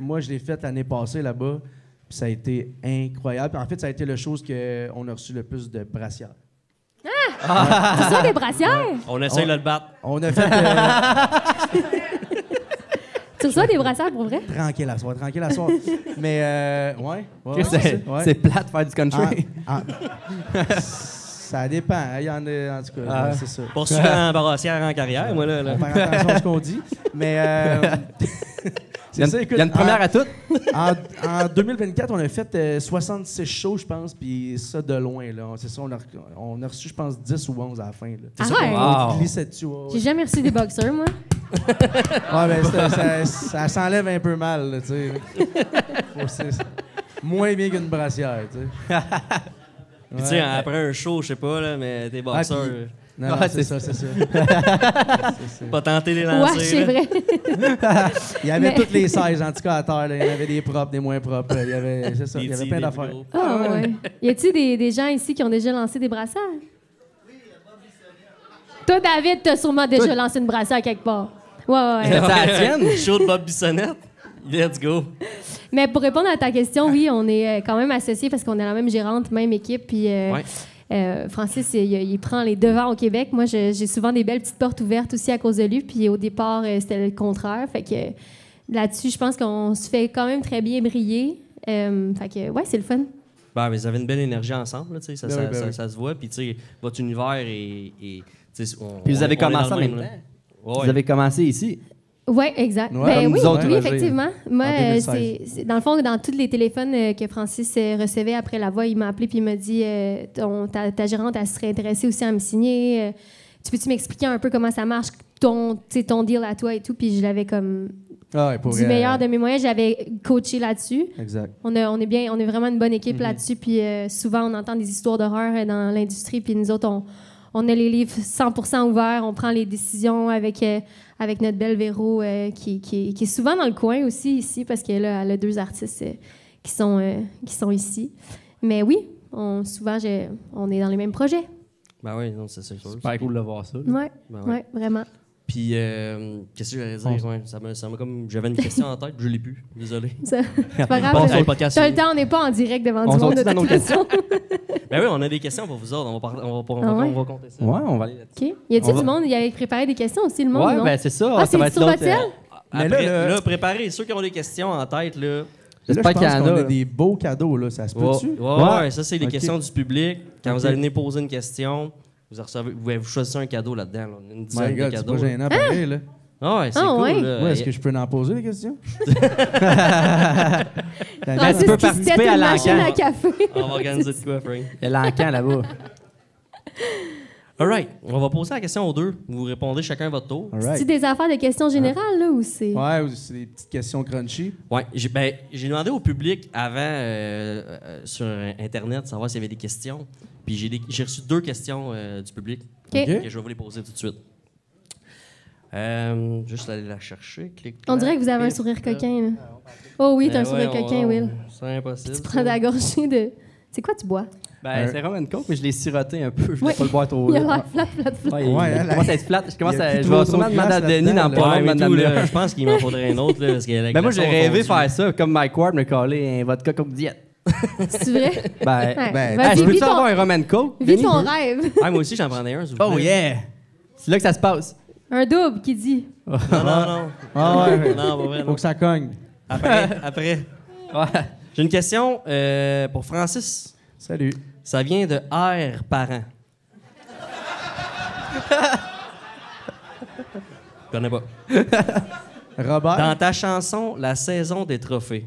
S2: Moi, je l'ai fait l'année passée là-bas, puis ça a été incroyable. En fait, ça a été le chose qu'on a reçu le plus de brassières.
S5: C'est ça, des brassières?
S4: On essaye de le battre.
S2: On a fait
S5: Tu reçois des brassières pour vrai?
S2: tranquille à soir. Mais, ouais.
S3: C'est plate de faire du country.
S2: Ça dépend. Il y en a, en tout cas, c'est ça.
S4: Pas souvent en brassière en carrière, moi, là.
S2: On fait attention à ce qu'on dit. Mais,
S3: Il y a une première à toutes.
S2: En 2024, on a fait 66 shows, je pense, puis ça de loin. Là. C'est ça, on a reçu, je pense, 10 ou 11 à la fin. Là.
S5: Ah ouais?
S2: On glissait dessus.
S5: J'ai jamais reçu des boxeurs, moi.
S2: Ça s'enlève un peu mal, là, tu sais. Moins bien qu'une brassière, tu sais.
S4: Puis, tu sais, après un show, je sais pas, là, mais t'es boxeur.
S2: Non, c'est ça.
S4: Pas tenter les lancer.
S5: Ouais, c'est vrai.
S2: Il y avait toutes les sizes, en tout cas, à terre. Là. Il y en avait des propres, des moins propres. Il y avait plein d'affaires.
S5: Ah ouais. Y a-t-il des gens ici qui ont déjà lancé des brassières? Toi, David, t'as sûrement déjà lancé une brassière quelque part. Ouais.
S3: C'est la tienne?
S4: Show de Bob Bissonnette. Let's go.
S5: Mais pour répondre à ta question, oui, on est quand même associés parce qu'on est la même gérante, même équipe. Puis Francis, il prend les devants au Québec. Moi, j'ai souvent des belles petites portes ouvertes aussi à cause de lui. Puis au départ, c'était le contraire. Fait que là-dessus, je pense qu'on se fait quand même très bien briller. Fait que, ouais, c'est le fun.
S4: Ben, mais vous avez une belle énergie ensemble, là, ça se voit. Puis, tu sais, votre univers est
S3: Puis vous avez commencé en même temps. Vous avez commencé ici.
S5: Oui, exact.
S2: Ouais,
S5: oui,
S3: nous autres,
S5: oui, effectivement. Moi,
S2: en 2016.
S5: c'est dans le fond, dans tous les téléphones que Francis recevait après la voix, il m'a appelé puis il m'a dit ta gérante, elle serait intéressée aussi à me signer. Tu peux-tu m'expliquer un peu comment ça marche, ton deal à toi et tout? Puis je l'avais comme du meilleur de mes moyens, j'avais coaché là-dessus.
S2: Exact.
S5: On est vraiment une bonne équipe là-dessus. Puis souvent, on entend des histoires d'horreur dans l'industrie. Puis nous autres, on a les livres 100% ouverts. On prend les décisions avec notre belle Véro, qui est souvent dans le coin aussi ici, parce qu'elle a 2 artistes qui sont ici. Mais oui, souvent, on est dans les mêmes projets.
S4: Ben oui, non, c'est sûr.
S3: Super cool de voir ça.
S5: Oui,
S4: Ben
S5: ouais, vraiment.
S4: Puis, qu'est-ce que j'allais dire? Ouais, ça m'a comme... J'avais une question en tête, puis je l'ai plus. Désolé.
S5: C'est pas grave.
S4: Bon, sur le podcast.
S5: T'as le temps, on n'est pas en direct devant
S3: On
S5: du monde de
S3: dans nos
S5: toute façon.
S4: Ben oui, on a des questions pour vous autres. On va compter ça.
S3: Ouais, on va aller là-dessus.
S5: OK. Y a-t-il du monde? Il avait préparé des questions aussi, le monde,
S3: Ouais,
S5: non?
S3: ben c'est ça.
S5: Ah,
S3: ça va
S5: c'est
S3: être
S5: sur
S3: l'autre.
S5: votre ciel?
S2: Mais
S4: Après,
S2: là,
S4: préparez. Ceux qui ont des questions en tête, là...
S2: J'espère
S3: J'espère qu'il y en
S2: qu'on
S3: a.
S2: a des beaux cadeaux, là. Ça se peut-tu?
S4: Ouais, ça, c'est les
S2: Ok.
S4: questions du public. Quand
S2: Ok.
S4: vous allez venir poser une question, vous choisissez un cadeau là-dedans. Là. Une
S2: My
S4: dizaine de
S2: God, c'est
S4: cadeaux.
S2: pas gênant, pareil, là.
S4: Ah ouais, c'est
S5: Ah,
S4: cool.
S5: ouais.
S4: Là.
S2: Ouais, est-ce que je peux en poser, des questions?
S5: Francis
S3: tu peux
S5: qui se
S3: participer
S5: tête
S3: à
S5: une machine
S3: l'encan.
S5: à café.
S4: On va organiser de quoi, Frank?
S3: Il y a l'encan là-bas.
S4: All right. On va poser la question aux deux. Vous répondez chacun à votre tour.
S2: All
S5: C'est
S2: right.
S5: des affaires de questions générales, là, ou c'est...
S2: Ouais, ou c'est des petites questions crunchy.
S4: Ouais, j'ai demandé au public avant sur Internet savoir s'il y avait des questions. Puis j'ai reçu 2 questions du public.
S5: OK.
S2: Ok.
S4: Que je vais vous les poser tout de suite. Juste aller la chercher.
S5: On dirait que vous avez un sourire coquin, là. Oh oui, t'as un sourire coquin, Will.
S4: C'est impossible.
S5: Tu prends la gorgée de... C'est quoi tu bois?
S3: Ben, c'est vraiment une coke, mais je l'ai siroté un peu. Je voulais
S5: Ouais.
S3: pas le boire trop
S5: Il a
S3: vite.
S5: l'air flat.
S3: Ouais, il
S2: Ouais,
S3: commence à être flat. Je
S2: il y a plus
S3: vais
S2: trop
S3: sûrement
S2: de
S3: demander à
S2: glace
S3: Denis
S2: là-dedans,
S3: d'en
S2: là.
S3: pas
S4: Ouais, mais
S3: loin,
S4: tout,
S3: madame.
S4: là, je pense qu'il m'en faudrait un autre. Là, parce que
S3: Ben moi, j'ai rêvé faire ça, comme Mike Ward me coller un vodka coke diète.
S5: C'est vrai?
S3: Ben,
S5: Ouais.
S2: ben,
S5: Vas-y,
S3: je peux-tu
S5: vis ton-
S3: avoir un rum and coke?
S5: vis
S3: Denis?
S5: ton rêve.
S4: Ah, moi aussi, j'en prendrais un. s'il vous
S3: Oh
S4: plaît.
S3: yeah! C'est là que ça se passe.
S5: Un double qui dit.
S4: Non.
S2: Ah ouais.
S4: Non, pas vrai.
S2: Faut
S4: Non.
S2: que ça cogne.
S4: Après.
S3: Ouais.
S4: J'ai une question pour Francis.
S2: Salut.
S4: Ça vient de R parent. Je connais pas.
S2: Robert.
S4: Dans ta chanson La saison des trophées,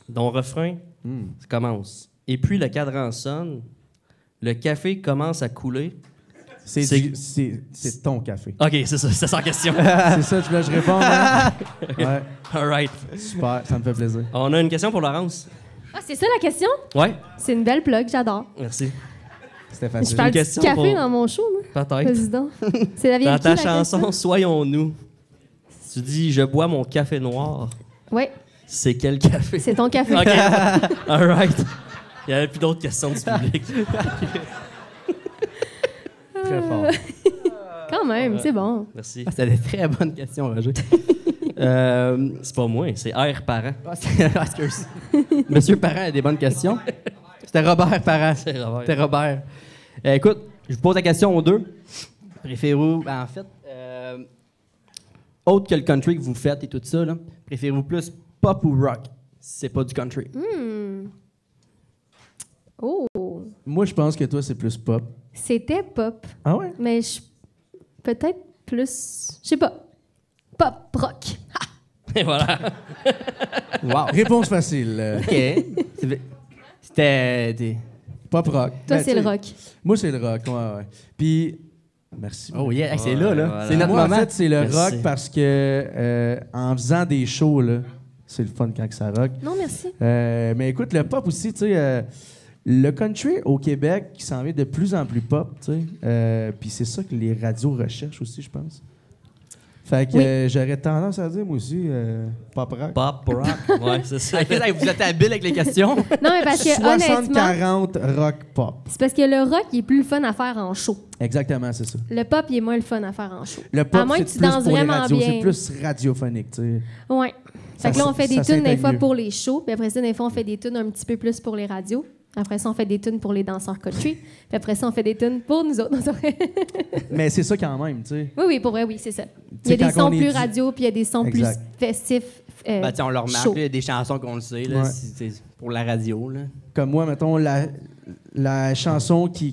S4: dont refrain, ça commence. Et puis le cadran sonne, le café commence à couler.
S2: C'est ton café.
S4: OK, c'est ça, c'est sans question.
S2: C'est ça, tu voulais que je réponde, hein? Ouais,
S4: All right.
S2: super, ça me fait plaisir.
S4: On a une question pour Laurence.
S5: Ah, c'est ça la question?
S4: Ouais,
S5: C'est une belle plug, j'adore.
S4: merci.
S2: C'était
S5: Je
S2: facile.
S5: parle du
S4: question
S5: café
S4: pour-
S5: dans mon show, moi.
S4: Peut-être.
S5: Président. C'est la vieille
S4: Dans
S5: qui,
S4: ta
S5: la
S4: chanson
S5: question?
S4: Soyons-nous, tu dis « Je bois mon café noir
S5: Oui, ».
S4: C'est quel café?
S5: c'est ton café.
S4: OK. All right. Il n'y avait plus d'autres questions du public.
S2: Très fort.
S5: Quand même, c'est bon.
S4: Merci.
S3: Ah, c'était des très bonnes questions, Roger.
S4: C'est pas moi, c'est R parent.
S3: Excuse. Monsieur Parent a des bonnes questions. C'était Robert Parent.
S4: C'est Robert.
S3: C'était Robert. Écoute, je vous pose la question aux deux. Préférez-vous, en fait, autre que le country que vous faites et tout ça, là, préférez-vous plus pop ou rock? Si c'est pas du country.
S5: Oh,
S2: Moi, je pense que toi, c'est plus pop.
S5: c'était pop,
S2: Ah ouais?
S5: mais peut-être plus, je sais pas, pop rock.
S4: Et voilà.
S3: Wow.
S2: Réponse facile.
S3: OK. C'était
S2: Pop rock.
S5: Toi,
S2: Ben,
S5: c'est le
S2: tu sais,
S5: rock.
S2: Moi, c'est le rock, ouais. Puis, merci.
S3: Oh yeah, hey, c'est
S4: Ouais,
S3: là, là.
S4: voilà.
S3: C'est notre
S2: Moi,
S3: moment.
S2: en fait, c'est le
S4: Merci.
S2: rock parce que en faisant des shows, là, c'est le fun quand que ça rock.
S5: Non, merci.
S2: Mais écoute, le pop aussi, tu sais, le country au Québec qui s'en vient de plus en plus pop, tu sais. Puis c'est ça que les radios recherchent aussi, je pense. Fait que
S5: Oui.
S2: j'aurais tendance à dire, moi aussi, pop rock.
S4: Pop rock. Ouais, c'est ça.
S3: Ok, hey, vous êtes habile avec les questions.
S5: Non, mais parce que honnêtement,
S2: 60-40 rock pop.
S5: c'est parce que le rock, il est plus le fun à faire en show.
S2: Exactement, c'est ça.
S5: Le pop, il est moins le fun à faire en show.
S2: Le pop,
S5: À moins
S2: c'est
S5: que tu
S2: plus
S5: danses
S2: pour les
S5: vraiment
S2: radios,
S5: bien.
S2: c'est plus radiophonique, tu sais.
S5: Ouais.
S2: Ça
S5: Fait que là, on fait des
S2: ça
S5: tunes des
S2: s'intègre
S5: fois
S2: mieux.
S5: pour les shows, puis après ça, des fois, on fait des tunes un petit peu plus pour les radios. Après ça, on fait des tunes pour les danseurs country. Puis après ça, on fait des tunes pour nous autres.
S2: Mais c'est ça quand même, tu sais.
S5: Oui, oui, pour vrai, oui, c'est ça. Il y
S2: sais,
S5: a des
S2: quand on
S5: sons
S2: est
S5: plus
S2: du-
S5: radio, puis il y a des sons
S2: Exact.
S5: plus festifs.
S3: Ben, tiens, on le remarque,
S5: chaud.
S3: là, il y a des chansons qu'on le sait, là,
S2: Ouais.
S3: c'est pour la radio. Là.
S2: Comme moi, mettons, la chanson qui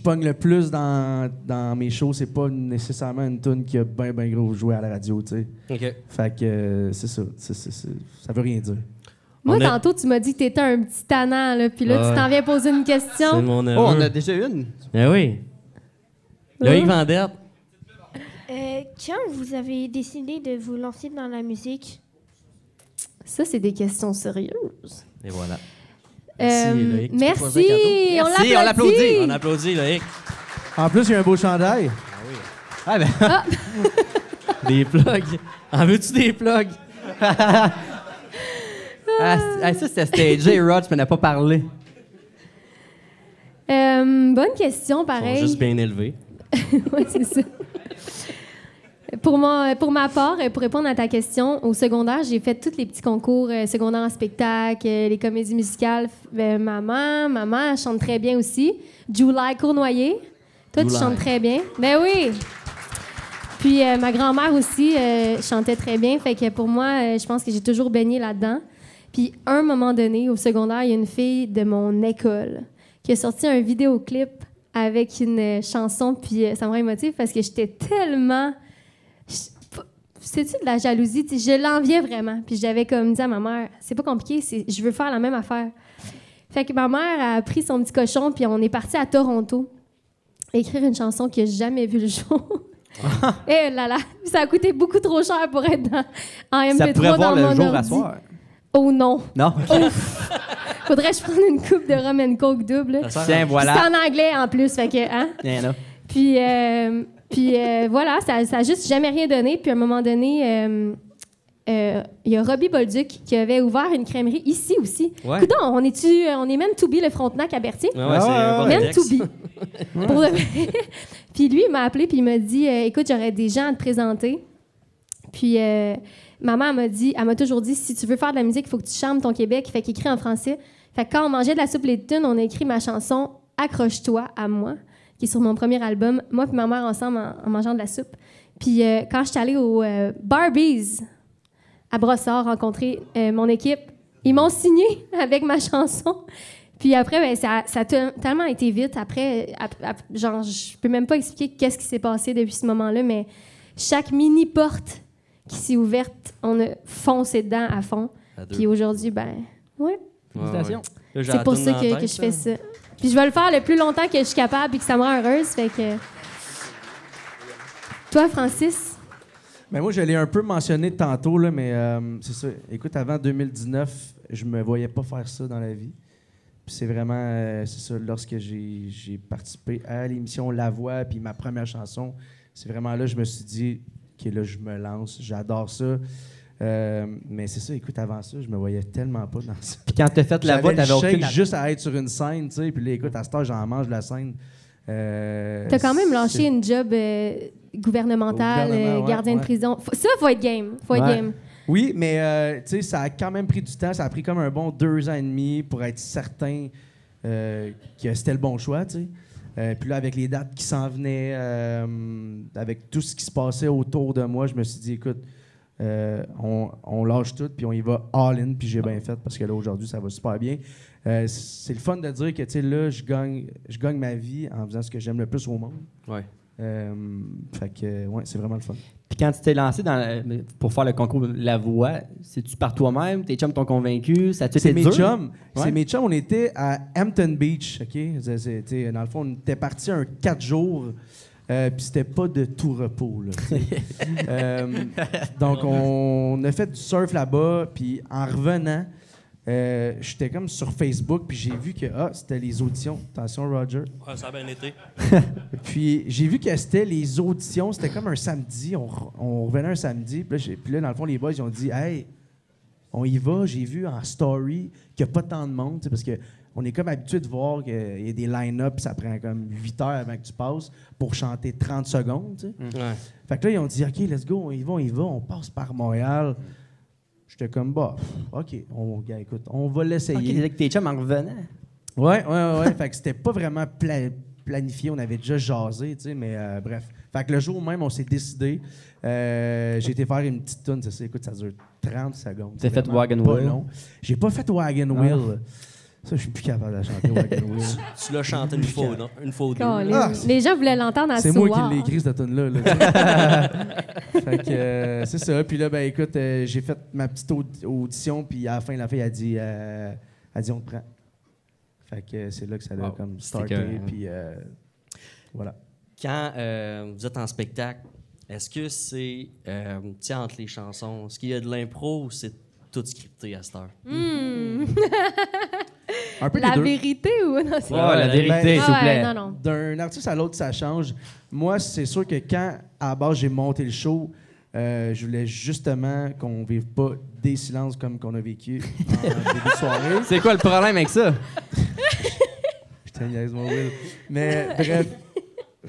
S2: pogne le plus dans mes shows, c'est pas nécessairement une tune qui a bien gros joué à la radio, tu sais.
S4: OK.
S2: Fait que c'est ça. Ça veut rien dire.
S5: Moi,
S4: On a-
S5: tantôt, tu m'as dit que t'étais un petit tannant, là, puis là,
S4: Ouais.
S5: tu t'en viens poser une
S4: C'est
S5: question.
S4: mon neveu.
S3: Oh, on a déjà une.
S4: Eh oui. Loïc Vendette.
S6: Quand vous avez décidé de vous lancer dans la musique?
S5: Ça, c'est des questions sérieuses.
S4: Et voilà. Merci, Loïc. Tu peux
S5: Merci,
S4: poser un cadeau.
S3: Merci, on l'applaudit.
S4: On applaudit, Loïc.
S2: En plus, il y a un beau chandail.
S3: Ah, ben,
S4: Des plugs. En veux-tu des plugs?
S3: ça, c'était stagé, Rod, tu m'en as pas parlé.
S5: Bonne question,
S4: Ils sont
S5: pareil.
S4: juste bien élevés.
S5: Oui, c'est ça. Pour ma part, pour répondre à ta question, au secondaire, j'ai fait tous les petits concours secondaires en spectacle, les comédies musicales. Maman, elle chante très bien aussi. July Cournoyer. Toi, tu
S4: July.
S5: chantes très bien. Ben oui! Puis ma grand-mère aussi chantait très bien. Fait que pour moi, je pense que j'ai toujours baigné là-dedans. Puis à un moment donné, au secondaire, il y a une fille de mon école qui a sorti un vidéoclip avec une chanson, puis ça me rend émotive parce que j'étais tellement... C'est-tu de la jalousie? T'sais, je l'enviais vraiment. Puis j'avais comme dit à ma mère, c'est pas compliqué, je veux faire la même affaire. Fait que ma mère a pris son petit cochon, puis on est parti à Toronto écrire une chanson qui n'a jamais vu le jour. Et là là, ça a coûté beaucoup trop cher pour être en MP3
S3: Ça pourrait
S5: dans
S3: voir
S5: mon
S3: le jour à
S5: ordi.
S3: soir.
S5: Oh non!
S3: Non?
S5: Faudrait que je prenne une coupe de rum and coke double.
S4: Ça sert
S3: Tiens,
S4: à-
S3: voilà.
S5: C'est en anglais en plus, fait que, hein?
S3: Tiens, là.
S5: Puis voilà, ça a juste jamais rien donné. Puis à un moment donné, il y a Robbie Bolduc qui avait ouvert une crèmerie ici aussi.
S4: Ouais.
S5: Coudon, on est même to be le Frontenac à Berthier.
S4: Ouais, c'est un bon
S5: Même
S4: texte.
S5: to be. Pour de vrai. Puis lui, il m'a appelé puis il m'a dit écoute, j'aurais des gens à te présenter. Puis maman elle m'a toujours dit si tu veux faire de la musique, il faut que tu chantes ton Québec. Fait qu'il écrit en français. Fait que quand on mangeait de la soupe les tunes, on a écrit ma chanson Accroche-toi à moi, qui est sur mon premier album. Moi et ma mère ensemble en mangeant de la soupe. Puis quand je suis allée au Barbies à Brossard rencontrer mon équipe, ils m'ont signé avec ma chanson. Puis après, ben, ça a tellement été vite. Après, genre, je peux même pas expliquer qu'est-ce qui s'est passé depuis ce moment-là, mais chaque mini porte qui s'est ouverte, on a foncé dedans à fond.
S4: À deux.
S5: Puis aujourd'hui, ben, ouais,
S3: Félicitations.
S4: Là, j'ai
S5: c'est
S4: la
S5: pour
S4: toune
S5: ça
S4: dans la
S5: que
S4: tête,
S5: je fais ça. Puis je vais le faire le plus longtemps que je suis capable et que ça me rend heureuse. Fait que Toi, Francis?
S2: Ben moi, je l'ai un peu mentionné tantôt, là, mais c'est ça. Écoute, avant 2019, je me voyais pas faire ça dans la vie. Puis c'est vraiment, c'est ça, lorsque j'ai participé à l'émission La Voix, puis ma première chanson, c'est vraiment là que je me suis dit, OK, là, je me lance, j'adore ça. Mais c'est ça, écoute, avant ça, je me voyais tellement pas dans ça.
S3: Puis quand t'as fait La Voix, t'avais aucune...
S2: juste à être sur une scène, tu sais, puis là, écoute, à cette heure, j'en mange de la scène.
S5: T'as quand même lâché une job gouvernementale, gardien de prison. Ça, faut être game. Game.
S2: Oui, mais tu sais, ça a quand même pris du temps. Ça a pris comme un bon 2 ans et demi pour être certain que c'était le bon choix, tu sais. Puis là, avec les dates qui s'en venaient, avec tout ce qui se passait autour de moi, je me suis dit, écoute, on lâche tout, puis on y va all-in, puis j'ai bien fait, parce que là, aujourd'hui, ça va super bien. C'est le fun de dire que, tu sais, là, je gagne ma vie en faisant ce que j'aime le plus au monde.
S3: Ouais.
S2: Fait que, ouais, c'est vraiment le fun.
S3: Puis quand tu t'es lancé pour faire le concours La Voix, c'est-tu par toi-même? Tes chums t'ont convaincu? Ça a-tu été dur?
S2: Chums.
S3: Ouais.
S2: C'est mes chums. On était à Hampton Beach, OK? Dans le fond, on était partis 4 jours. Puis c'était pas de tout repos, là. Donc, on a fait du surf là-bas. Puis en revenant, j'étais comme sur Facebook, puis j'ai vu que c'était les auditions. Attention, Roger.
S4: Ouais, ça a bien été.
S2: Puis j'ai vu que c'était les auditions. C'était comme un samedi. On revenait un samedi. Puis là, dans le fond, les boys, ils ont dit « Hey, on y va. » J'ai vu en story qu'il n'y a pas tant de monde, parce que on est comme habitué de voir qu'il y a des line-up, ça prend comme 8 heures avant que tu passes pour chanter 30 secondes. Tu sais.
S4: Ouais.
S2: Fait que là, ils ont dit, OK, let's go, on y va, on passe par Montréal. J'étais comme, OK, écoute, on va l'essayer.
S3: OK, avec tes chums en revenant.
S2: Ouais. Fait que c'était pas vraiment planifié, on avait déjà jasé, tu sais, mais bref. Fait que le jour même, on s'est décidé. J'ai été faire une petite toune, écoute, ça dure 30 secondes.
S3: T'as fait Wagon
S2: pas
S3: Wheel?
S2: long. J'ai pas fait Wagon Wheel. Ça, je suis plus capable de chanter Wagon Wheel.
S4: Tu l'as chanté une fois ou deux.
S5: Les gens voulaient l'entendre à
S2: C'est
S5: soir.
S2: moi qui l'ai écrit, cette tune-là. Là, fait que c'est ça. Puis là, ben écoute, j'ai fait ma petite audition, puis à la fin, la fille a dit, on te prend. Fait que c'est là que ça a comme starté, puis voilà.
S4: Quand vous êtes en spectacle, est-ce que c'est, entre les chansons, est-ce qu'il y a de l'impro ou c'est tout scripté à cette heure?
S2: Un peu
S5: La
S2: les deux.
S5: vérité ou non?
S3: La vérité, s'il vous plaît.
S5: Non.
S2: D'un artiste à l'autre, ça change. Moi, c'est sûr que quand, à la base, j'ai monté le show, je voulais justement qu'on vive pas des silences comme qu'on a vécu en début de soirée.
S3: C'est quoi le problème avec ça?
S2: Putain, niaise mon Will. Mais bref,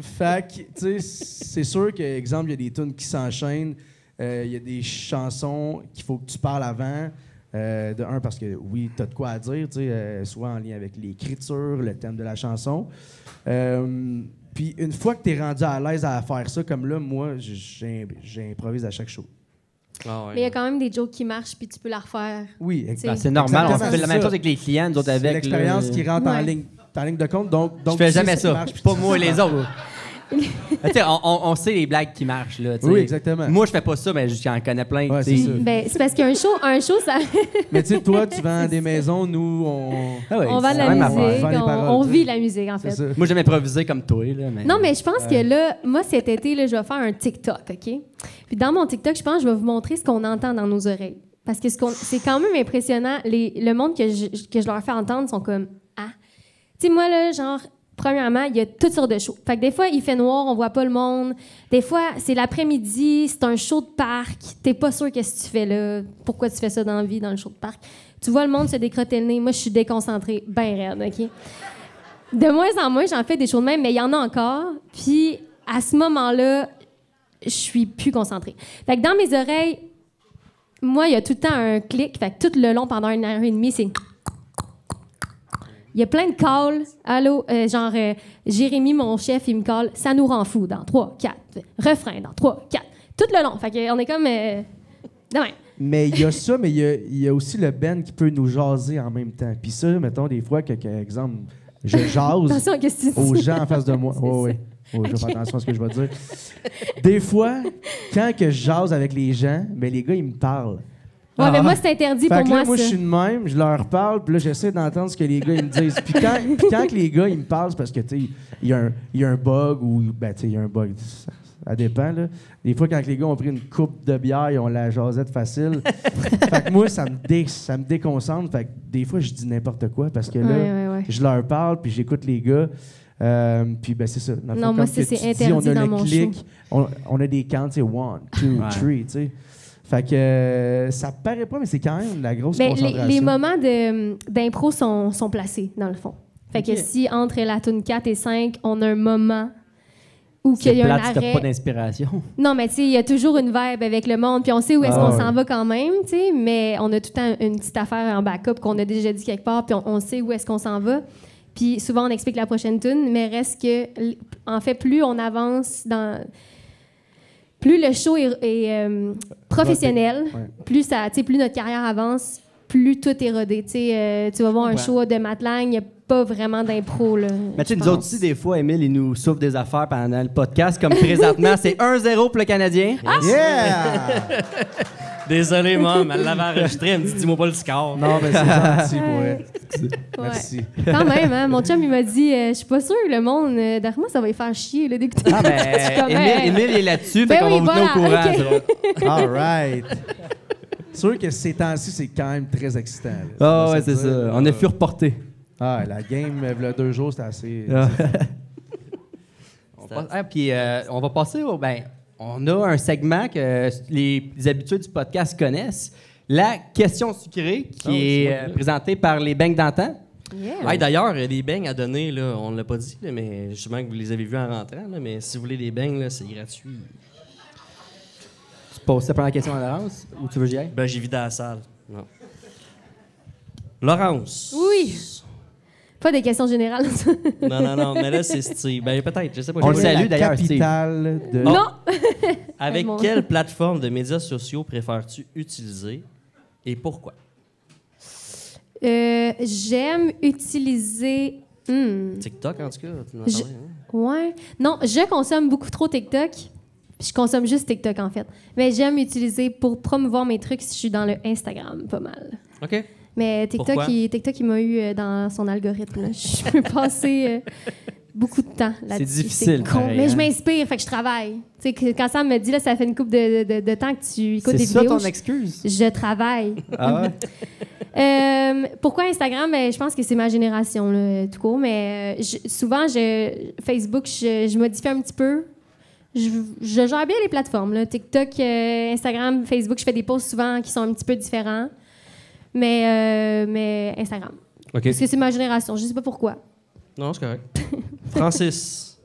S2: fait que, tu sais, c'est sûr que, exemple, il y a des tunes qui s'enchaînent. Il y a des chansons qu'il faut que tu parles avant. De un, parce que oui, tu as de quoi à dire, soit en lien avec l'écriture, le thème de la chanson. Puis une fois que tu es rendu à l'aise à faire ça, comme là, moi, j'improvise à chaque show.
S4: Ah ouais.
S5: Mais il y a quand même des jokes qui marchent, puis tu peux la refaire.
S2: Oui,
S5: exactement.
S3: C'est normal. On
S2: Exactement,
S3: fait la même
S2: ça.
S3: chose avec les clients, nous autres,
S2: C'est
S3: avec.
S2: l'expérience qui rentre
S5: Ouais.
S2: en ligne de compte. Donc
S3: Je fais
S2: tu sais
S3: jamais
S2: ce qui
S3: ça.
S2: marche, puis
S3: Pas
S2: tu
S3: moi et
S2: sais
S3: les
S2: ça.
S3: autres. On sait les blagues qui marchent. Là,
S2: Oui, exactement.
S3: Moi, je fais pas ça, mais j'en connais plein.
S2: Ouais,
S3: tu sais.
S2: c'est ça.
S5: Ben, c'est parce qu'un show, ça.
S2: Mais tu sais, toi, tu vends des maisons, nous,
S3: Ah ouais,
S5: On vend
S3: c'est
S5: de la
S3: même
S5: musique,
S3: affaire.
S2: vend les paroles,
S5: on
S2: tu sais.
S5: vit la musique, en
S2: C'est
S5: fait.
S2: ça.
S3: Moi, j'aime improviser comme toi. Là, mais...
S5: Non, mais je pense que là, moi, cet été, là, je vais faire un TikTok, OK? Puis dans mon TikTok, je pense que je vais vous montrer ce qu'on entend dans nos oreilles. Parce que c'est quand même impressionnant. Le monde que je leur fais entendre sont comme « Ah! » Tu sais, moi, là, genre, premièrement, il y a toutes sortes de shows. Fait que des fois, il fait noir, on voit pas le monde. Des fois, c'est l'après-midi, c'est un show de parc. T'es pas sûr qu'est-ce que tu fais là. Pourquoi tu fais ça dans la vie, dans le show de parc? Tu vois le monde se décrotter le nez. Moi, je suis déconcentrée, ben raide, OK? De moins en moins, j'en fais des shows de même, mais il y en a encore. Puis, à ce moment-là, je suis plus concentrée. Fait que dans mes oreilles, moi, il y a tout le temps un clic. Fait que tout le long, pendant 1h30, c'est... Il y a plein de calls. Allô, Jérémy, mon chef, il me call. Ça nous rend fou dans 3, 4. Refrain dans 3, 4. Tout le long. Fait qu'on est comme... de même.
S2: Mais il y a ça, mais il y a aussi le Ben qui peut nous jaser en même temps. Puis ça, mettons, des fois, exemple, je jase
S5: Attention à ce que tu
S2: aux
S5: dis.
S2: gens en face de moi. Oui. Je vais faire attention à ce que je vais dire. Des fois, quand que je jase avec les gens, mais les gars, ils me parlent.
S5: Ouais, mais moi, c'est interdit
S2: Fait
S5: pour
S2: que là,
S5: moi,
S2: moi, je
S5: ça.
S2: suis de même, je leur parle, puis là, j'essaie d'entendre ce que les gars ils me disent. Puis quand que les gars ils me parlent, c'est parce que, tu sais, il y a un bug ou, ben, tu sais, il y a un bug. Ça dépend, là. Des fois, quand les gars ont pris une coupe de bière, ils ont la jasette facile. Fait que moi, ça me déconcentre. Fait que des fois, je dis n'importe quoi parce que là,
S5: Ouais.
S2: je leur parle puis j'écoute les gars. Puis ben c'est ça. Dans le fond,
S5: Non, moi,
S2: comme que
S5: c'est
S2: tu dis,
S5: interdit
S2: on a
S5: dans
S2: le
S5: mon
S2: clic,
S5: show.
S2: on a des counts, c'est 1, 2, 3, tu sais. Fait que ça paraît pas, mais c'est quand même la grosse
S5: Ben,
S2: concentration.
S5: les moments d'impro sont placés, dans le fond. Fait que si entre la tune 4 et 5, on a un moment où
S3: C'est
S5: qu'il y a un
S3: plate si t'as
S5: arrêt.
S3: pas d'inspiration.
S5: Non, mais tu sais, il y a toujours une vibe avec le monde, puis on sait où est-ce qu'on s'en va quand même, tu sais, mais on a tout le temps une petite affaire en backup qu'on a déjà dit quelque part, puis on sait où est-ce qu'on s'en va. Puis souvent, on explique la prochaine tune, mais reste que, en fait, plus on avance dans... Plus le show est professionnel, plus notre carrière avance, plus tout est rodé. Tu vas voir un show de Matlang, il n'y a pas vraiment d'impro. Là,
S3: Mais tu sais,
S5: je
S3: nous autres
S5: pense.
S3: aussi, des fois, Émile, il nous souffle des affaires pendant le podcast, comme présentement, c'est 1-0 pour le Canadien.
S2: Yeah!
S4: Désolé, maman, elle l'avait enregistré. Elle me dit, dis-moi pas le score.
S2: Non, mais c'est gentil pour elle.
S5: Ouais.
S2: Merci.
S5: Quand même, hein? Mon chum, il m'a dit, je suis pas sûre, le monde, derrière moi, ça va y faire chier, là, d'écouter.
S3: Ah, ben,
S5: Je suis comme,
S3: Émile est là-dessus,
S5: Ben
S3: fait qu'on
S5: oui,
S3: va vous tenir au
S5: voilà,
S3: courant.
S5: ok.
S3: c'est drôle.
S2: All right. C'est sûr que ces temps-ci, c'est quand même très excitant. là.
S3: Ah,
S2: On va
S3: ouais,
S2: se
S3: c'est
S2: dire,
S3: ça.
S2: là.
S3: On a fui reporter.
S2: Ah, la game, il y a 2 jours, c'était assez...
S3: Puis on va passer au. Ben, on a un segment que les habitués du podcast connaissent. La question sucrée, qui est présentée par les beignes d'antan.
S5: Yeah.
S4: Hey, d'ailleurs, les beignes à donner, là, on ne l'a pas dit, là, mais justement que vous les avez vus en rentrant, là, mais si vous voulez des beignes, là, c'est gratuit.
S3: Tu poses ça pour la question à Laurence ou tu veux que j'y aille?
S4: Ben, j'ai vidé la salle. Non. Laurence.
S5: Oui. Pas des questions générales.
S4: Non, mais là, c'est Steve. Ben, peut-être, je sais pas.
S3: On le
S4: Je-
S3: salue
S2: la
S3: d'ailleurs, Steve.
S2: capitale de...
S5: Non!
S4: Avec
S5: Mon-
S4: quelle plateforme de médias sociaux préfères-tu utiliser et pourquoi?
S5: J'aime utiliser...
S4: TikTok, en tout cas, tu m'en
S5: Je-
S4: parlais, hein?
S5: Ouais. Non, je consomme beaucoup trop TikTok. Je consomme juste TikTok, en fait. Mais j'aime utiliser pour promouvoir mes trucs si je suis dans le Instagram, pas mal.
S4: OK.
S5: Mais
S4: Pourquoi?
S5: TikTok, il m'a eu dans son algorithme. Là. Je peux passer beaucoup de temps là-dessus.
S3: difficile,
S5: con.
S3: pareil,
S5: Mais
S3: hein?
S5: je m'inspire, fait que je travaille. Tu sais, quand Sam me dit, là, ça fait une couple de temps que tu écoutes
S3: C'est
S5: des
S3: ça
S5: vidéos.
S3: ton excuse?
S5: Je travaille.
S3: Ah ouais?
S5: Pourquoi Instagram? Ben, je pense que c'est ma génération, là, tout court. Mais souvent, Facebook, je modifie un petit peu. Je gère bien les plateformes. Là. TikTok, Instagram, Facebook, je fais des posts souvent qui sont un petit peu différents. Mais Instagram.
S4: OK.
S5: Parce que c'est ma génération. Je ne sais pas pourquoi.
S4: Non, c'est correct. Francis,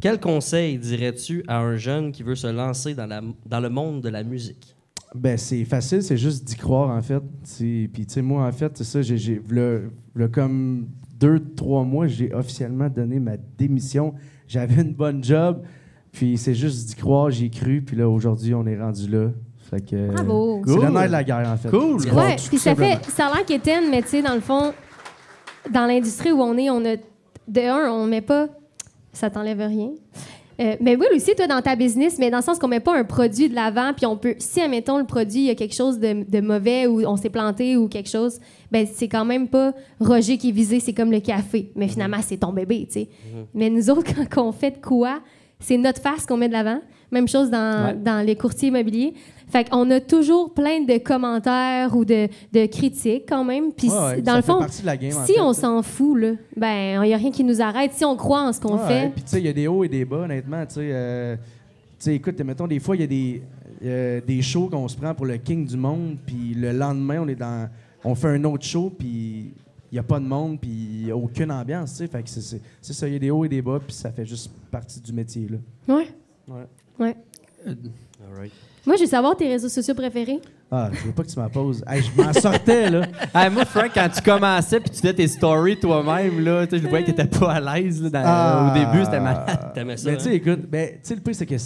S4: quel conseil dirais-tu à un jeune qui veut se lancer dans le monde de la musique?
S2: Ben, c'est facile, c'est juste d'y croire, en fait. Puis, tu sais, moi, en fait, c'est ça, j'ai v'là comme 2-3 mois, j'ai officiellement donné ma démission. J'avais une bonne job, puis c'est juste d'y croire, j'y ai cru, puis là, aujourd'hui, on est rendu là. Fait que...
S5: Bravo.
S2: C'est
S3: Cool.
S2: le nerf de la guerre, en fait.
S3: Cool.
S2: D'y croire,
S5: Ouais,
S2: tout
S5: puis ça
S2: simplement.
S5: a l'air qu'Étienne, mais tu sais, dans le fond, dans l'industrie où on est, on met pas... Ça t'enlève rien. Mais oui, aussi, toi, dans ta business, mais dans le sens qu'on met pas un produit de l'avant, puis on peut... Si, admettons, le produit, il y a quelque chose de mauvais ou on s'est planté ou quelque chose, ben c'est quand même pas Roger qui est visé, c'est comme le café. Mais finalement, c'est ton bébé, tu sais. Mais nous autres, quand on fait de quoi, c'est notre face qu'on met de l'avant. Même chose dans les courtiers immobiliers. Fait qu'on a toujours plein de commentaires ou de critiques quand même. Puis
S2: Ouais,
S5: dans
S2: ça
S5: le
S2: fait
S5: fond,
S2: partie de la game, en
S5: si
S2: fait,
S5: on
S2: ça.
S5: s'en fout, là, ben il n'y a rien qui nous arrête. Si on croit en ce qu'on fait.
S2: Puis, tu sais, il y a des hauts et des bas, honnêtement. Tu sais, écoute, mettons, des fois, il y a des shows qu'on se prend pour le king du monde, puis le lendemain, on fait un autre show, puis il n'y a pas de monde, puis il n'y a aucune ambiance, tu sais. Fait que c'est ça, il y a des hauts et des bas, puis ça fait juste partie du métier, là.
S5: Ouais.
S4: All right.
S5: Moi, je veux savoir tes réseaux sociaux préférés.
S2: Ah, je veux pas que tu m'en poses. Hey, je m'en sortais, là.
S3: Hey, moi, Frank, quand tu commençais puis tu faisais tes stories toi-même, là, tu sais, je voyais que t'étais pas à l'aise là, au début, c'était malade.
S4: T'aimais ça,
S2: Mais tu sais,
S4: hein?
S2: écoute, tu sais, le pire, c'est que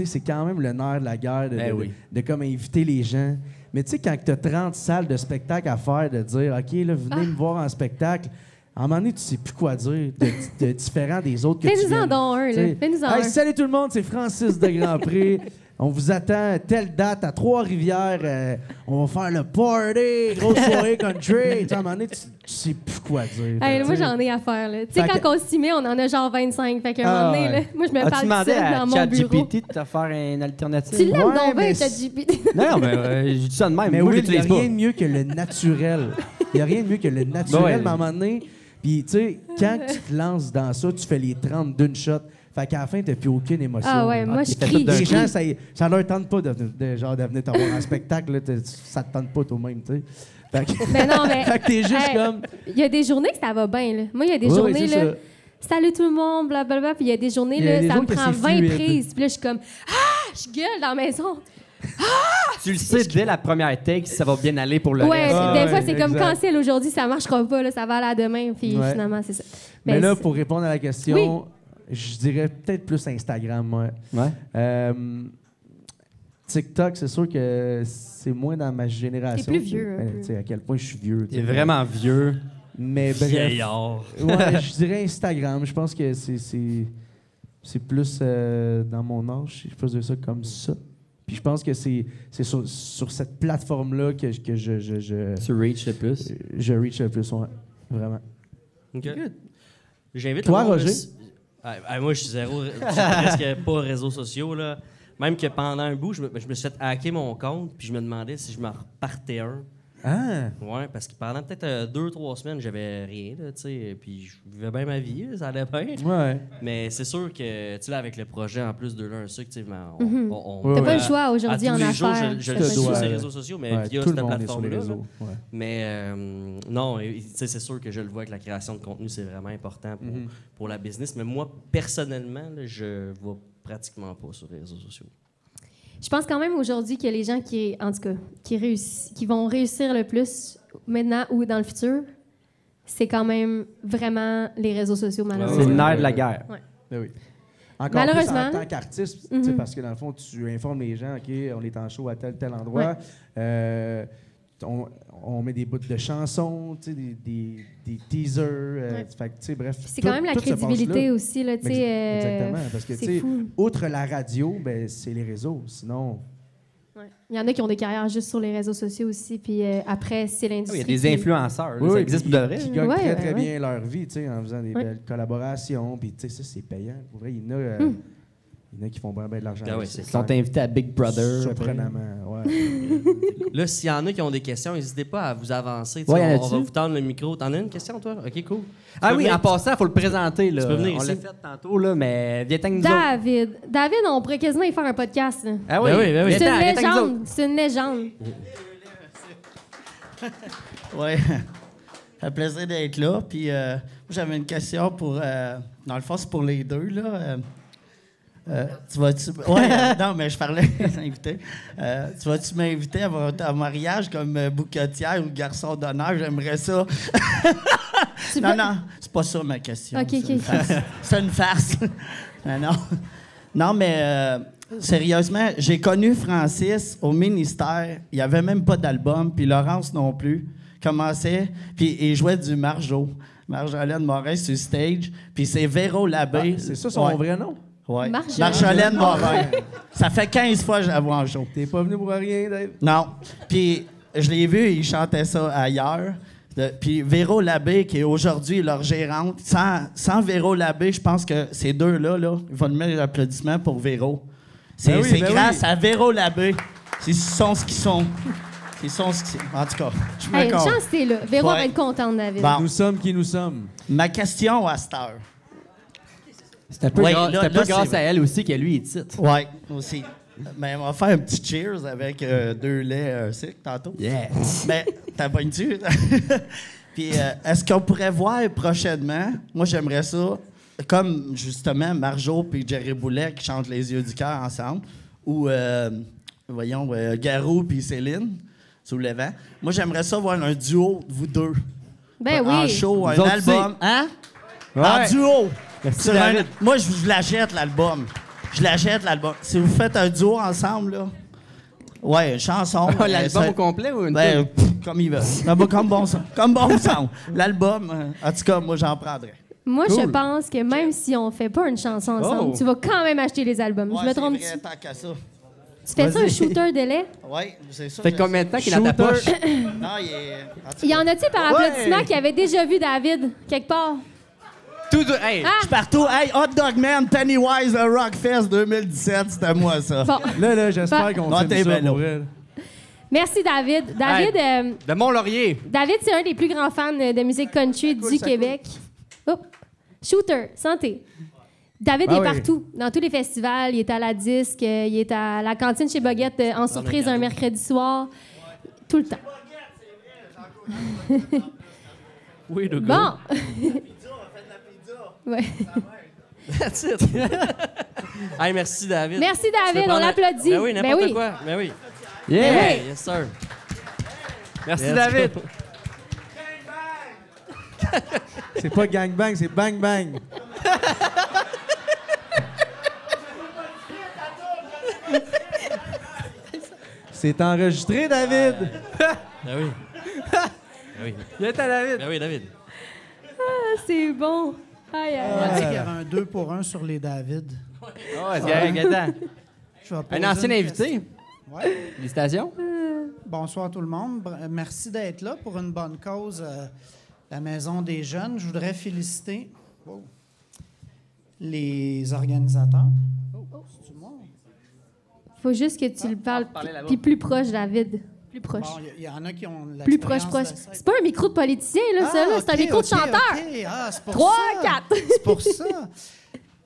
S2: c'est quand même le nerf de la guerre de comme inviter les gens. Mais tu sais, quand tu as 30 salles de spectacle à faire, de dire, OK, là, venez me voir en spectacle, à un moment donné, tu sais plus quoi dire de différent des autres que tu
S5: Fais-nous-en
S2: viennes.
S5: donc un, là.
S2: T'sais,
S5: Fais-nous-en
S2: hey,
S5: un.
S2: salut tout le monde, c'est Francis de Grandpré. On vous attend telle date à Trois-Rivières. On va faire le party, grosse soirée country. Tu sais, à un moment donné, tu sais plus quoi dire.
S5: Hey,
S2: Tu
S5: moi,
S2: sais.
S5: j'en ai à faire. Tu sais,
S2: Fait
S5: quand on s'y met, on en a genre 25. Fait qu'à un moment donné,
S2: ouais.
S5: là, moi, je me
S7: As-tu
S5: parle
S7: demandé
S5: seule
S7: à
S5: dans mon bureau.
S7: ChatGPT de te faire une alternative?
S5: Tu l'aimes
S2: Ouais,
S5: donc bien,
S2: mais
S5: ChatGPT.
S7: Non, mais je dis ça de même.
S2: Mais
S7: moi,
S2: oui, il n'y a
S7: j'utilise pas.
S2: rien de mieux que le naturel. Il n'y a rien de mieux que le naturel,
S7: Ouais.
S2: mais à un moment donné, puis tu sais, quand tu te lances dans ça, tu fais les 30 d'une shot. Fait qu'à la fin, tu n'as plus aucune émotion.
S5: Ah ouais, moi, je
S7: t'es fait
S5: crie.
S7: tout d'un
S2: Les
S5: je
S2: gens,
S5: crie.
S2: ça leur tente pas de venir te voir en spectacle. Là, ça te tente pas toi-même, tu sais. Fait que,
S5: Mais non, mais.
S2: fait que t'es juste
S5: Hey,
S2: comme...
S5: Il y a des journées que ça va bien, là. Moi, il y a des
S2: Ouais,
S5: journées,
S2: c'est
S5: là.
S2: ça.
S5: Salut tout le monde, blablabla. Puis il y a des journées,
S2: Il y a
S5: là,
S2: des
S5: ça me
S2: jours que
S5: prend
S2: c'est
S5: 20
S2: fluide.
S5: prises. Puis là, je suis comme, ah, je gueule dans la maison.
S7: Tu le sais dès la première take si ça va bien aller pour le
S5: Ouais,
S7: reste.
S2: Ah,
S5: des
S2: ouais,
S5: fois, c'est comme
S2: exact.
S5: cancel aujourd'hui, ça marchera pas, là, ça va aller à demain. Puis
S2: Ouais.
S5: finalement, c'est ça.
S2: Mais
S5: Ben,
S2: là,
S5: c'est-
S2: pour répondre à la question, je dirais peut-être plus Instagram, moi.
S7: Ouais.
S2: TikTok, c'est sûr que c'est moins dans ma génération.
S5: T'es plus vieux, un peu.
S2: Tu sais, à quel point je suis vieux. tu
S7: T'es
S2: sais.
S7: vraiment vieux.
S2: Mais bref.
S4: Vieillard.
S2: Ouais, je dirais Instagram. Je pense que c'est plus dans mon âge, si je peux dire ça comme ça. Puis je pense que c'est sur cette plateforme-là que
S7: Tu reach le plus.
S2: je reach le plus, ouais. Vraiment.
S4: OK. J'invite
S2: Toi,
S4: le monde,
S2: Roger?
S4: Moi, je suis zéro. Je suis presque pas réseaux sociaux, là. Même que pendant un bout, je me suis fait hacker mon compte, puis je me demandais si je m'en repartais un.
S2: Ah!
S4: Ouais, parce que pendant peut-être 2-3 semaines, j'avais rien, là, tu sais. Puis je vivais bien ma vie, là, ça allait bien.
S2: Ouais.
S4: Mais c'est sûr que, tu sais, là, avec le projet en plus de l'un sucre, tu sais,
S5: Mhm.
S4: on
S5: T'as pas
S2: Ouais.
S5: le choix aujourd'hui
S4: à
S5: en
S4: tous les jours,
S5: affaires.
S4: je
S5: T'as
S4: le
S5: pas
S4: suis
S5: le
S4: sur
S5: choix.
S4: ces réseaux sociaux, mais
S2: Ouais,
S4: via
S2: tout
S4: cette
S2: le monde est sur les
S4: plateforme-là.
S2: réseaux.
S4: là.
S2: Ouais.
S4: Mais non, tu sais, c'est sûr que je le vois que la création de contenu, c'est vraiment important pour la business. Mais moi, personnellement, là, je vais pratiquement pas sur les réseaux sociaux.
S5: Je pense quand même aujourd'hui que les gens qui, en tout cas, qui vont réussir le plus maintenant ou dans le futur, c'est quand même vraiment les réseaux sociaux,
S7: C'est
S5: malheureusement.
S7: le nerf de la guerre.
S2: Ben oui. Encore
S5: Malheureusement.
S2: plus en tant qu'artiste, tu sais,
S5: Mhm.
S2: parce que dans le fond, tu informes les gens, OK, on est en show à tel endroit. On met des bouts de chansons, tu sais, des teasers.
S5: Ouais.
S2: Fait que, tu sais, bref.
S5: C'est quand même la
S2: tout se passe
S5: crédibilité
S2: là.
S5: aussi, là, tu sais.
S2: Exactement. Parce que, tu
S5: c'est
S2: sais,
S5: fou.
S2: outre la radio, ben, c'est les réseaux. Sinon,
S5: Ouais. Il y en a qui ont des carrières juste sur les réseaux sociaux aussi, puis après, c'est
S7: Il y
S5: l'industrie.
S7: a des
S5: qui-
S7: influenceurs. là,
S2: oui,
S7: ça existe
S2: puis
S7: pour de vrai.
S2: qui
S7: là.
S2: gagnent
S5: Ouais,
S2: très,
S5: ouais,
S2: très
S5: ouais.
S2: bien leur vie, tu sais, en faisant des
S5: Ouais.
S2: belles collaborations. Puis, tu sais, ça, c'est payant. Pour vrai, il y en a, il y en a qui font vraiment bien de l'argent.
S4: Ah ouais,
S2: avec
S4: c'est
S2: ça.
S7: Ils sont invités à Big Brother.
S2: Surprenamment, ouais.
S4: Là, s'il y en a qui ont des questions, n'hésitez pas à vous avancer. Tu
S7: Ouais,
S4: sais,
S7: y en
S4: on
S7: a-tu?
S4: va vous tendre le micro. T'en as une question, toi? OK, cool.
S7: Ah
S4: peux
S7: oui,
S4: venir-
S7: en passant, il faut le présenter. Là.
S4: Tu peux venir
S7: on
S4: ici.
S7: l'a fait tantôt, là, mais viens avec nous autres.
S5: David, on pourrait quasiment y faire un podcast. Là.
S7: Ah oui,
S4: Ben oui, ben oui.
S5: C'est
S7: Viens-t'en,
S5: une
S7: viens avec nous autres.
S5: légende. C'est une légende.
S8: Oui. Ça fait plaisir d'être là. Puis, moi, j'avais une question pour. Dans le fond, c'est pour les deux, là. Tu vas-tu. Ouais, non, mais je parlais des invités. Tu vas-tu m'inviter à mon mariage comme bouquetière ou garçon d'honneur? J'aimerais ça.
S5: Tu
S8: Non,
S5: veux-
S8: non, c'est pas ça ma question.
S5: OK,
S8: c'est
S5: OK.
S8: une farce. C'est une farce. Non. Non, mais sérieusement, j'ai connu Francis au ministère. Il n'y avait même pas d'album, puis Laurence non plus. Commençait, puis il jouait du Marjo. Marjolaine Morin sur stage, puis c'est Véro Labbé.
S2: Ah, c'est ça son
S8: Ouais.
S2: vrai nom?
S8: Ouais.
S5: Marjolaine.
S8: Marjolaine Morin. Ça fait 15 fois que je la vois en show.
S2: T'es pas venu pour rien, Dave?
S8: Non. Puis je l'ai vu, il chantait ça ailleurs. Puis Véro Labbé, qui est aujourd'hui leur gérante, sans Véro Labbé, je pense que ces deux-là, là, ils vont mettre l'applaudissement pour Véro. C'est
S2: Ben oui,
S8: c'est
S2: ben
S8: grâce
S2: oui.
S8: à Véro Labbé. Ils sont ce qu'ils sont. Ils sont ce qu'ils sont. En tout cas, je suis
S5: Hey, une
S8: d'accord.
S5: chance, t'es là. Véro
S8: Ouais.
S5: va être contente, David.
S8: Bon.
S2: Nous sommes qui nous sommes.
S8: Ma question à cette heure.
S7: C'est un peu,
S8: Ouais,
S7: gra-
S8: là-
S7: c'est un peu
S8: là,
S7: grâce
S8: c'est-
S7: à elle aussi que lui est titre.
S8: Oui, aussi. Mais on va faire un petit cheers avec 2 laits sucre tantôt.
S7: Yeah.
S8: Mais t'as pas une tue. Puis, est-ce qu'on pourrait voir prochainement, moi j'aimerais ça, comme justement Marjo puis Jerry Boulet qui chantent Les Yeux du cœur ensemble, ou, voyons, Garou puis Céline, sous le vent. Moi j'aimerais ça voir un duo de vous deux.
S5: Ben
S8: En
S5: oui.
S8: show, un
S7: Nous autres
S8: album. Hein?
S7: Ouais.
S8: En duo.
S7: Merci,
S8: Sur
S7: David.
S8: moi, je l'achète, l'album. Je l'achète, l'album. Si vous faites un duo ensemble, là. Ouais, une chanson.
S7: L'album
S8: ça-
S7: au complet ou une
S8: ben,
S7: tune?
S8: comme il veut. Comme bon son. Comme bon son. L'album, en tout cas, moi, j'en prendrais.
S5: Moi, je
S7: Cool.
S5: pense que même si on fait pas une chanson ensemble,
S7: Oh.
S5: tu vas quand même acheter les albums.
S8: Ouais,
S5: je me
S8: c'est
S5: trompe
S8: vrai, tant qu'à ça.
S5: Tu fais ça, un
S2: Vas-y.
S5: shooter de lait?
S8: Oui, c'est ça.
S3: Fait combien de temps qu'il est dans ta poche?
S8: Non, il est. En tout
S5: Il y
S8: cas,
S5: en a-tu par applaudissement qui avait déjà vu David quelque part?
S3: Hey,
S5: Ah!
S8: je suis partout. Hey, Hot Dog Man, Pennywise, le Rockfest 2017, c'était moi, ça.
S5: Bon.
S2: Là, j'espère qu'on
S8: Non,
S2: fait
S8: t'es
S2: ça
S8: ben
S2: pour
S8: là.
S2: elle.
S5: Merci, David.
S3: de Mont-Laurier.
S5: David, c'est un des plus grands fans de musique country du Québec. Oh. Shooter, santé. David
S2: Ah
S5: est
S2: oui.
S5: partout, dans tous les festivals. Il est à la disque, il est à la cantine chez Boguette en surprise un mercredi soir. Tout le temps.
S4: Oui, le
S5: Bon. Ouais.
S4: That's it. Hey, merci, David.
S5: Merci,
S4: Tu
S5: David.
S4: veux
S5: On
S4: prendre un-
S5: l'applaudit.
S4: Ben oui, n'importe
S5: Ben oui.
S4: quoi. Ben oui.
S3: Yeah!
S5: Ben oui.
S4: Yes, sir.
S3: Merci,
S4: Let's
S3: David.
S4: go.
S2: C'est pas gangbang, c'est bang bang. C'est enregistré, David.
S4: Ben oui. Ben oui.
S3: Viens, David.
S4: Ben oui, David.
S5: Ah, c'est bon. Aïe, aïe,
S9: On a
S5: aïe.
S9: dit qu'il y avait un 2 pour 1 sur les David.
S3: Oh, est-ce Gaëtan?
S9: Je vais poser
S3: Un ancien
S9: une
S3: invité.
S9: question. Ouais.
S3: Félicitations.
S9: Bonsoir tout le monde. Merci d'être là pour une bonne cause, la Maison des Jeunes. Je voudrais féliciter les organisateurs. C'est-tu moi?
S5: Faut juste que tu le parles
S3: parler là-bas.
S5: puis plus proche, David. Plus proche.
S9: Bon, il y en a qui ont de
S5: Plus proche,
S9: l'expérience
S5: proche.
S9: de ça.
S5: C'est pas un micro de politicien, là, ça, là. C'est un
S9: ok,
S5: micro de
S9: ok,
S5: chanteur.
S9: ok. Ah, c'est pour
S5: 3,
S9: ça.
S5: 4.
S9: C'est pour ça.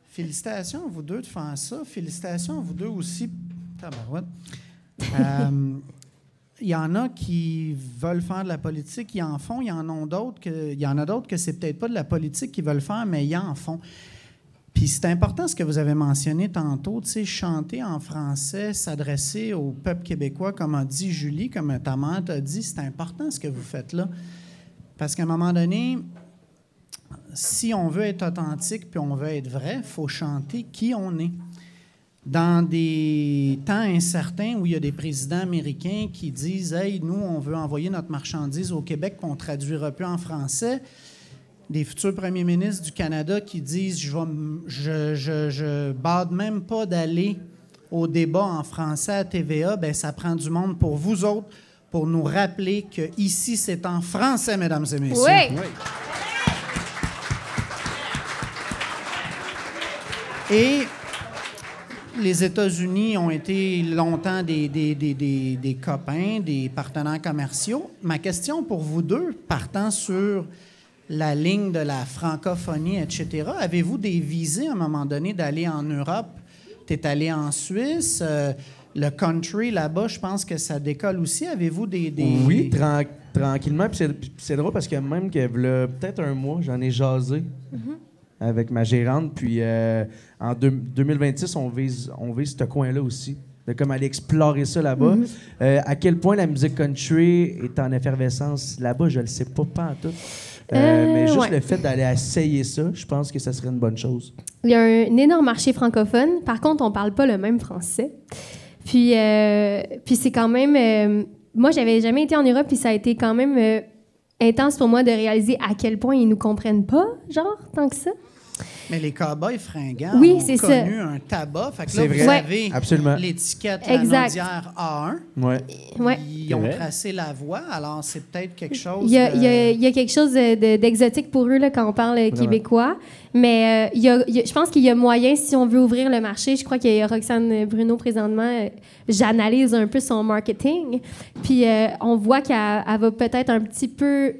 S9: Félicitations à vous deux de faire ça. Félicitations à vous deux aussi. Tabarouette. Il y en a qui veulent faire de la politique, ils en font. Il y en a d'autres que c'est peut-être pas de la politique qu'ils veulent faire, mais ils en font. Puis c'est important ce que vous avez mentionné tantôt, tu sais, chanter en français, s'adresser au peuple québécois, comme a dit Julie, comme ta mère t'a dit, c'est important ce que vous faites là. Parce qu'à un moment donné, si on veut être authentique puis on veut être vrai, il faut chanter qui on est. Dans des temps incertains où il y a des présidents américains qui disent « Hey, nous, on veut envoyer notre marchandise au Québec qu'on ne traduira plus en français », des futurs premiers ministres du Canada qui disent « Je bade même pas d'aller au débat en français à TVA », bien, ça prend du monde pour vous autres pour nous rappeler que ici c'est en français, mesdames et messieurs.
S5: Oui.
S9: Et les États-Unis ont été longtemps des copains, des partenaires commerciaux. Ma question pour vous deux, partant sur la ligne de la francophonie, etc., avez-vous des visées à un moment donné d'aller en Europe? Tu es allé en Suisse, le country là-bas, je pense que ça décolle aussi. Avez-vous des...
S2: Oui, tranquillement. Puis c'est drôle parce que même que v'là peut-être un mois, j'en ai jasé avec ma gérante. Puis en 2026, on vise ce coin-là aussi. De comme aller explorer ça là-bas. À quel point la musique country est en effervescence là-bas, je le sais pas en tout. Mais juste le fait d'aller essayer ça, je pense que ça serait une bonne chose.
S5: Il y a un énorme marché francophone. Par contre, on parle pas le même français. Puis c'est quand même... moi, j'avais jamais été en Europe, puis ça a été quand même intense pour moi de réaliser à quel point ils nous comprennent pas, genre, tant que ça.
S9: Mais les cow-boys fringants
S5: Oui,
S9: ont
S5: c'est
S9: connu un tabac. Fait que là,
S2: C'est
S9: vous
S2: vrai.
S9: avez
S2: Absolument.
S9: l'étiquette
S5: Exact.
S9: Lanaudière A1.
S2: Ouais.
S5: Ouais.
S9: Ils ont
S3: vrai.
S9: tracé la voie, alors c'est peut-être quelque chose...
S5: Il y a quelque chose d'exotique pour eux là, quand on parle québécois. Mais je pense qu'il y a moyen, si on veut ouvrir le marché, je crois qu'il y a Roxane Bruno présentement, j'analyse un peu son marketing, puis on voit qu'elle va peut-être un petit peu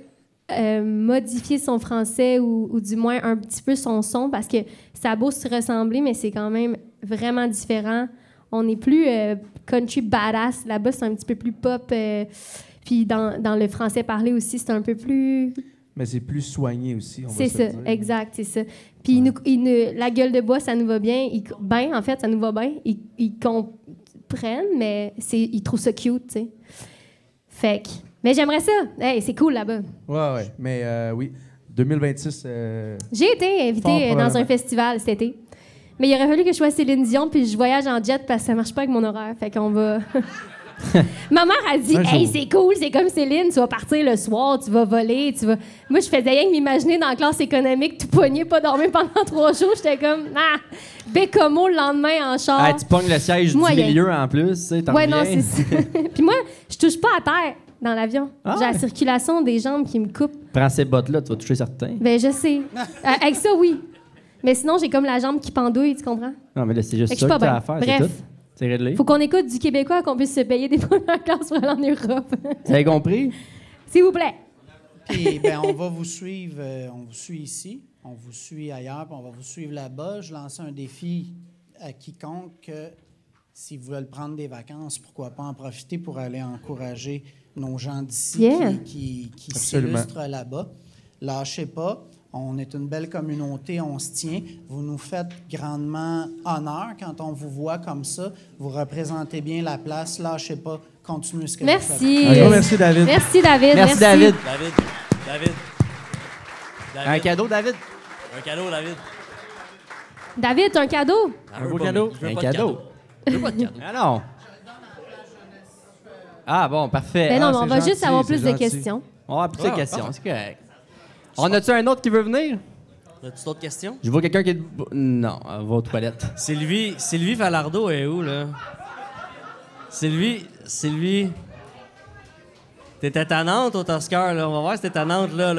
S5: modifier son français ou du moins un petit peu son son, parce que ça a beau se ressembler, mais c'est quand même vraiment différent. On n'est plus country badass. Là-bas, c'est un petit peu plus pop. Puis dans le français parlé aussi, c'est un peu plus...
S2: Mais c'est plus soigné aussi.
S5: C'est ça, exact, c'est ça. Puis la gueule de bois, ça nous va bien. En fait, ça nous va bien. Ils comprennent, mais ils trouvent ça cute, tu sais. Fait que... Mais j'aimerais ça. Hey, c'est cool là-bas.
S2: Ouais. Mais oui, 2026...
S5: J'ai été invitée
S2: Fort
S5: dans un
S2: probablement.
S5: festival cet été. Mais il aurait fallu que je sois Céline Dion puis je voyage en jet parce que ça marche pas avec mon horaire. Fait qu'on va... Ma mère a dit
S2: Un
S5: Hey,
S2: jour.
S5: c'est cool, c'est comme Céline, tu vas partir le soir, tu vas voler, tu vas. Moi, je faisais rien que m'imaginer dans la classe économique, tout pogné, pas dormir pendant 3 jours. J'étais comme, bécomo le lendemain en char.
S7: Ah, tu pognes le siège
S5: Moyen.
S7: du milieu en plus, tu sais, t'en
S5: Ouais, non,
S7: reviens.
S5: c'est ça. Puis moi, je touche pas à terre dans l'avion.
S7: Ah
S5: J'ai
S7: ouais.
S5: la circulation des jambes qui me coupe.
S7: Prends ces bottes-là, tu vas toucher certains.
S5: Ben, je sais. Avec ça, oui. Mais sinon, j'ai comme la jambe qui pendouille, tu comprends?
S7: Non, mais là, c'est juste
S5: Fait que je
S7: ça
S5: suis
S7: que
S5: pas
S7: t'as à
S5: bien.
S7: faire, c'est
S5: Bref.
S7: tout. C'est réglé.
S5: Faut qu'on écoute du Québécois qu'on puisse se payer des premières classes pour aller en Europe.
S7: Vous avez compris?
S5: S'il vous plaît.
S9: Puis, ben, on va vous suivre. On vous suit ici, on vous suit ailleurs, puis on va vous suivre là-bas. Je lance un défi à quiconque que s'ils veulent prendre des vacances, pourquoi pas en profiter pour aller encourager nos gens d'ici
S5: Yeah.
S9: qui
S2: Absolument.
S9: s'illustrent là-bas. Lâchez pas. On est une belle communauté, on se tient. Vous nous faites grandement honneur quand on vous voit comme ça. Vous représentez bien la place. Lâchez pas. Continuez ce que vous faites.
S5: Merci.
S2: Un gros merci, David.
S5: Merci, David.
S7: Merci, David.
S4: David.
S7: Un cadeau, David?
S4: Un cadeau, David.
S5: David, un cadeau.
S7: Un beau cadeau.
S4: Je veux
S7: Un
S4: pas de
S7: cadeau.
S4: Je veux pas de cadeau.
S7: Ah non. Ah bon, parfait.
S5: Ben non, mais
S2: c'est
S5: on va juste
S2: gentil,
S5: avoir
S2: c'est
S5: plus de
S2: gentil.
S5: questions.
S7: On va plus de
S4: Ah,
S7: questions,
S4: ah.
S7: c'est correct. On a-tu un autre qui veut venir?
S4: As-tu d'autres questions?
S7: Je vois quelqu'un qui est... Non, elle va aux toilettes.
S4: Sylvie Falardeau est où, là? Sylvie... T'étais tannante au Toscar, là. On va voir si t'es tannante, là.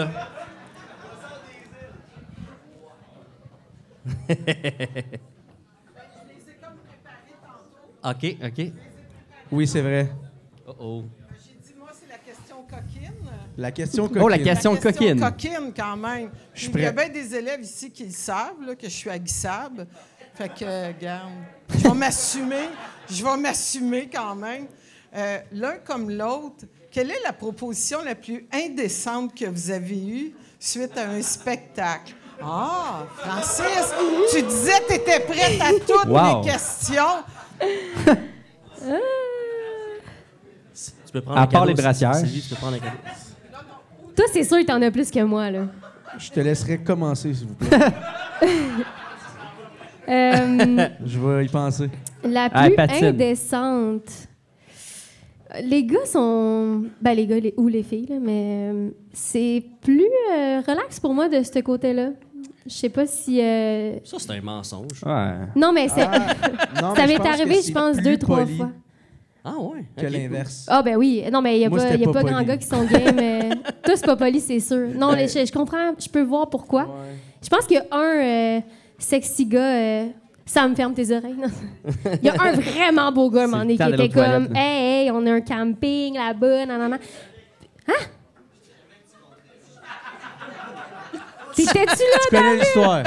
S4: OK.
S2: Oui, c'est vrai.
S4: Oh.
S10: J'ai dit, moi, c'est la question coquine.
S2: La question
S7: Oh, la
S2: coquine.
S7: question
S10: La question
S7: coquine.
S10: coquine, quand même.
S2: Je suis
S10: Il y a
S2: prêt.
S10: bien des élèves ici qui le savent, là, que je suis aguissable. Fait que, regarde, je vais m'assumer. Je vais m'assumer quand même. L'un comme l'autre, quelle est la proposition la plus indécente que vous avez eue suite à un spectacle? Ah, Francis, tu disais que tu étais prête à toutes
S7: Wow.
S10: les questions.
S4: Tu peux prendre
S7: À
S4: un
S7: part
S4: cadeau,
S7: les brassières.
S4: Sylvie, tu peux prendre un cadeau.
S5: Toi, c'est sûr que t'en as plus que moi, là.
S2: Je te laisserai commencer, s'il vous plaît. Je vais y penser.
S5: La
S7: Ah,
S5: plus
S7: patine.
S5: indécente. Les gars sont. Ben, les gars ou les filles, là, mais c'est plus relax pour moi de ce côté-là. Je sais pas si.
S4: Ça, c'est un mensonge.
S7: Ouais.
S5: Non, mais c'est.
S2: Non,
S5: Ça
S2: mais
S5: m'est
S2: pense
S5: arrivé,
S2: que
S5: je
S2: c'est
S5: pense,
S2: plus
S5: 2-3
S2: poli
S5: fois.
S4: Ah ouais?
S2: que
S4: Ok,
S2: l'inverse.
S5: Ah, ben oui. Non, mais il n'y a,
S2: Moi,
S5: pas,
S2: c'était
S5: y a
S2: pas
S5: pas grand
S2: poli.
S5: gars qui sont game. Toi, c'est pas poli, c'est sûr. Non,
S2: Ben-
S5: je comprends. Je peux voir pourquoi. Je pense qu'il y a un sexy gars. Ça me ferme tes oreilles. non? Il y a un vraiment beau gars, à un moment donné,
S7: le temps
S5: qui
S7: d'aller
S5: était
S7: aux toilettes,
S5: comme
S7: là.
S5: hey, on a un camping là-bas, nanana. Hein? T'étais-tu là,
S2: Tu connais l'histoire.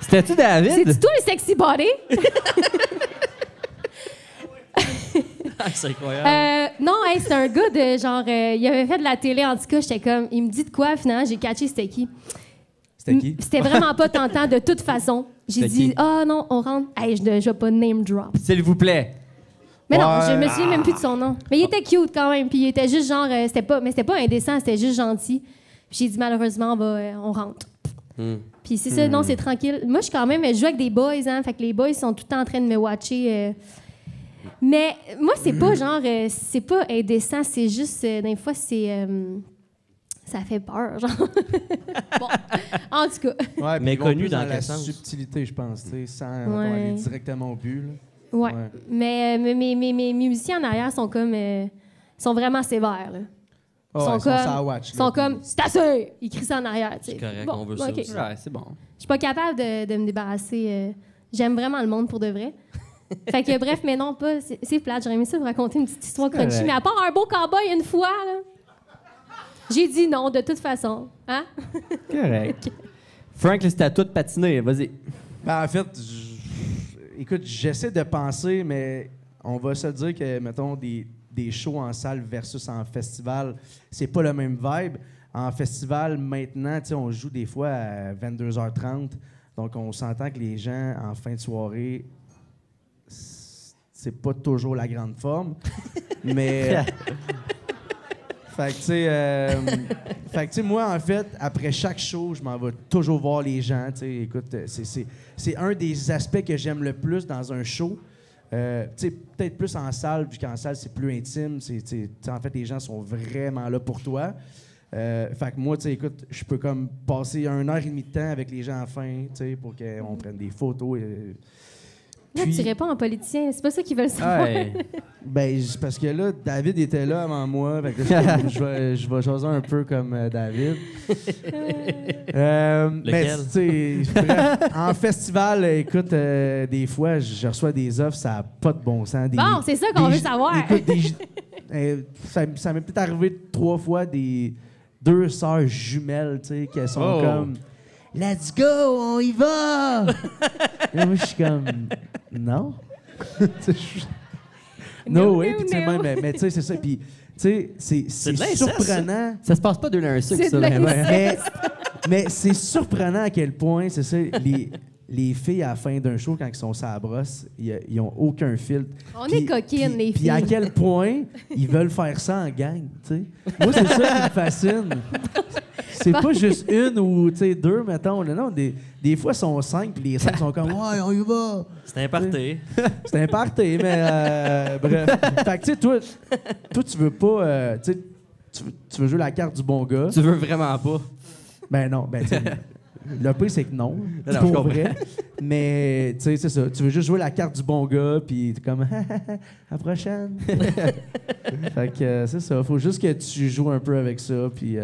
S7: C'était-tu David?
S5: C'est-tu toi le sexy body?
S4: Ah, c'est incroyable.
S5: Non, hey, c'est un gars de genre. Il avait fait de la télé, en tout cas, j'étais comme. Il me dit de quoi, finalement, j'ai catché c'était qui.
S2: C'était qui?
S5: C'était vraiment pas tentant de toute façon. J'ai
S7: C'était
S5: dit,
S7: qui?
S5: ah non, on rentre. Hey, je vais pas name drop.
S7: S'il vous plaît.
S5: Mais non,
S2: Ouais.
S5: je me souviens même plus de son nom. Mais il était cute quand même. Puis il était juste genre. C'était pas indécent, c'était juste gentil. Puis j'ai dit, malheureusement, on rentre. Puis c'est ça, non, c'est tranquille. Moi, je suis quand même. Je joue avec des boys, hein. Fait que les boys sont tout le temps en train de me watcher. Mais moi, c'est pas genre. C'est pas indécent, c'est juste. Des fois, c'est. Ça fait peur, genre. Bon, en tout cas.
S2: Ouais, puis
S4: Mais
S2: ils vont
S4: connu
S2: plus
S4: dans
S2: la
S4: quel sens?
S2: subtilité, je pense, tu sais, sans
S5: Ouais.
S2: aller directement au but. Là.
S5: Ouais.
S2: Ouais.
S5: Mais mes musiciens en arrière sont comme. sont vraiment sévères, là.
S2: Ah
S5: Ils
S2: ouais,
S5: sont
S2: ils sont
S5: comme.
S2: sur la watch,
S5: Ils
S2: là,
S5: sont
S2: puis-
S5: comme. C'est assez! Ils crient ça en arrière, tu sais.
S4: C'est correct,
S5: Bon,
S4: on veut ça
S5: OK.
S4: aussi.
S7: Ouais, c'est bon.
S5: Je suis pas capable de me débarrasser. J'aime vraiment le monde pour de vrai. Fait que bref, mais non, pas. C'est plate. J'aurais aimé ça vous raconter une petite histoire crunchy.
S7: correct.
S5: Mais à part un beau cowboy une fois, là, j'ai dit non de toute façon. Hein?
S7: Correct. Frank, là, c'était à toi de patiner. Vas-y.
S2: Ben, en fait, écoute, j'essaie de penser, mais on va se dire que, mettons, des shows en salle versus en festival, c'est pas le même vibe. En festival, maintenant, tu sais, on joue des fois à 22h30. Donc, on s'entend que les gens, en fin de soirée, c'est pas toujours la grande forme. Mais. Fait que, tu sais, fait que, tu sais, moi, en fait, après chaque show, je m'en vais toujours voir les gens. Tu sais, écoute, c'est un des aspects que j'aime le plus dans un show. Tu sais, peut-être plus en salle, vu qu'en salle, c'est plus intime. En fait, les gens sont vraiment là pour toi. Fait que moi, tu sais, écoute, je peux comme passer 1h30 de temps avec les gens à la fin, tu sais, pour qu'on prenne des photos.
S5: Là, tu réponds en politicien. C'est pas ça qu'ils veulent savoir.
S2: Ben, parce que là, David était là avant moi. Fait que là, je vais choisir un peu comme David. Mais, tu sais, bref, en festival, écoute, des fois, je reçois des offres, ça n'a pas de bon sens.
S5: Bon, c'est ça qu'on veut savoir.
S2: Écoute, ça m'est peut-être arrivé 3 fois des 2 sœurs jumelles, tu sais, qui sont comme... Let's go, on y va! Et moi, je suis comme, non. No way. Puis, tu sais, mais tu sais, c'est ça. Puis, tu sais, c'est surprenant.
S3: Ça se passe pas de l'un un sucre, ça.
S2: Mais c'est surprenant à quel point, c'est ça, les filles, à la fin d'un show, quand ils sont sur la brosse, ils n'ont aucun filtre.
S5: On est coquines, les filles.
S2: Puis à quel point ils veulent faire ça en gang, tu sais. Moi, c'est ça qui me fascine. C'est pas juste une ou 2, mettons. Non, des fois, ils sont 5, puis les 5 sont comme « Ouais, on y va! »
S4: C'est un party.
S2: C'est un party, mais bref. Fait que, tu sais, toi, tu veux pas... tu veux jouer la carte du bon gars.
S3: Tu veux vraiment pas.
S2: Ben non, ben tu sais... Le pire, c'est que non, pour vrai. Mais, tu sais, c'est ça. Tu veux juste jouer la carte du bon gars, puis t'es comme, à la prochaine. Fait que c'est ça. Faut juste que tu joues un peu avec ça, puis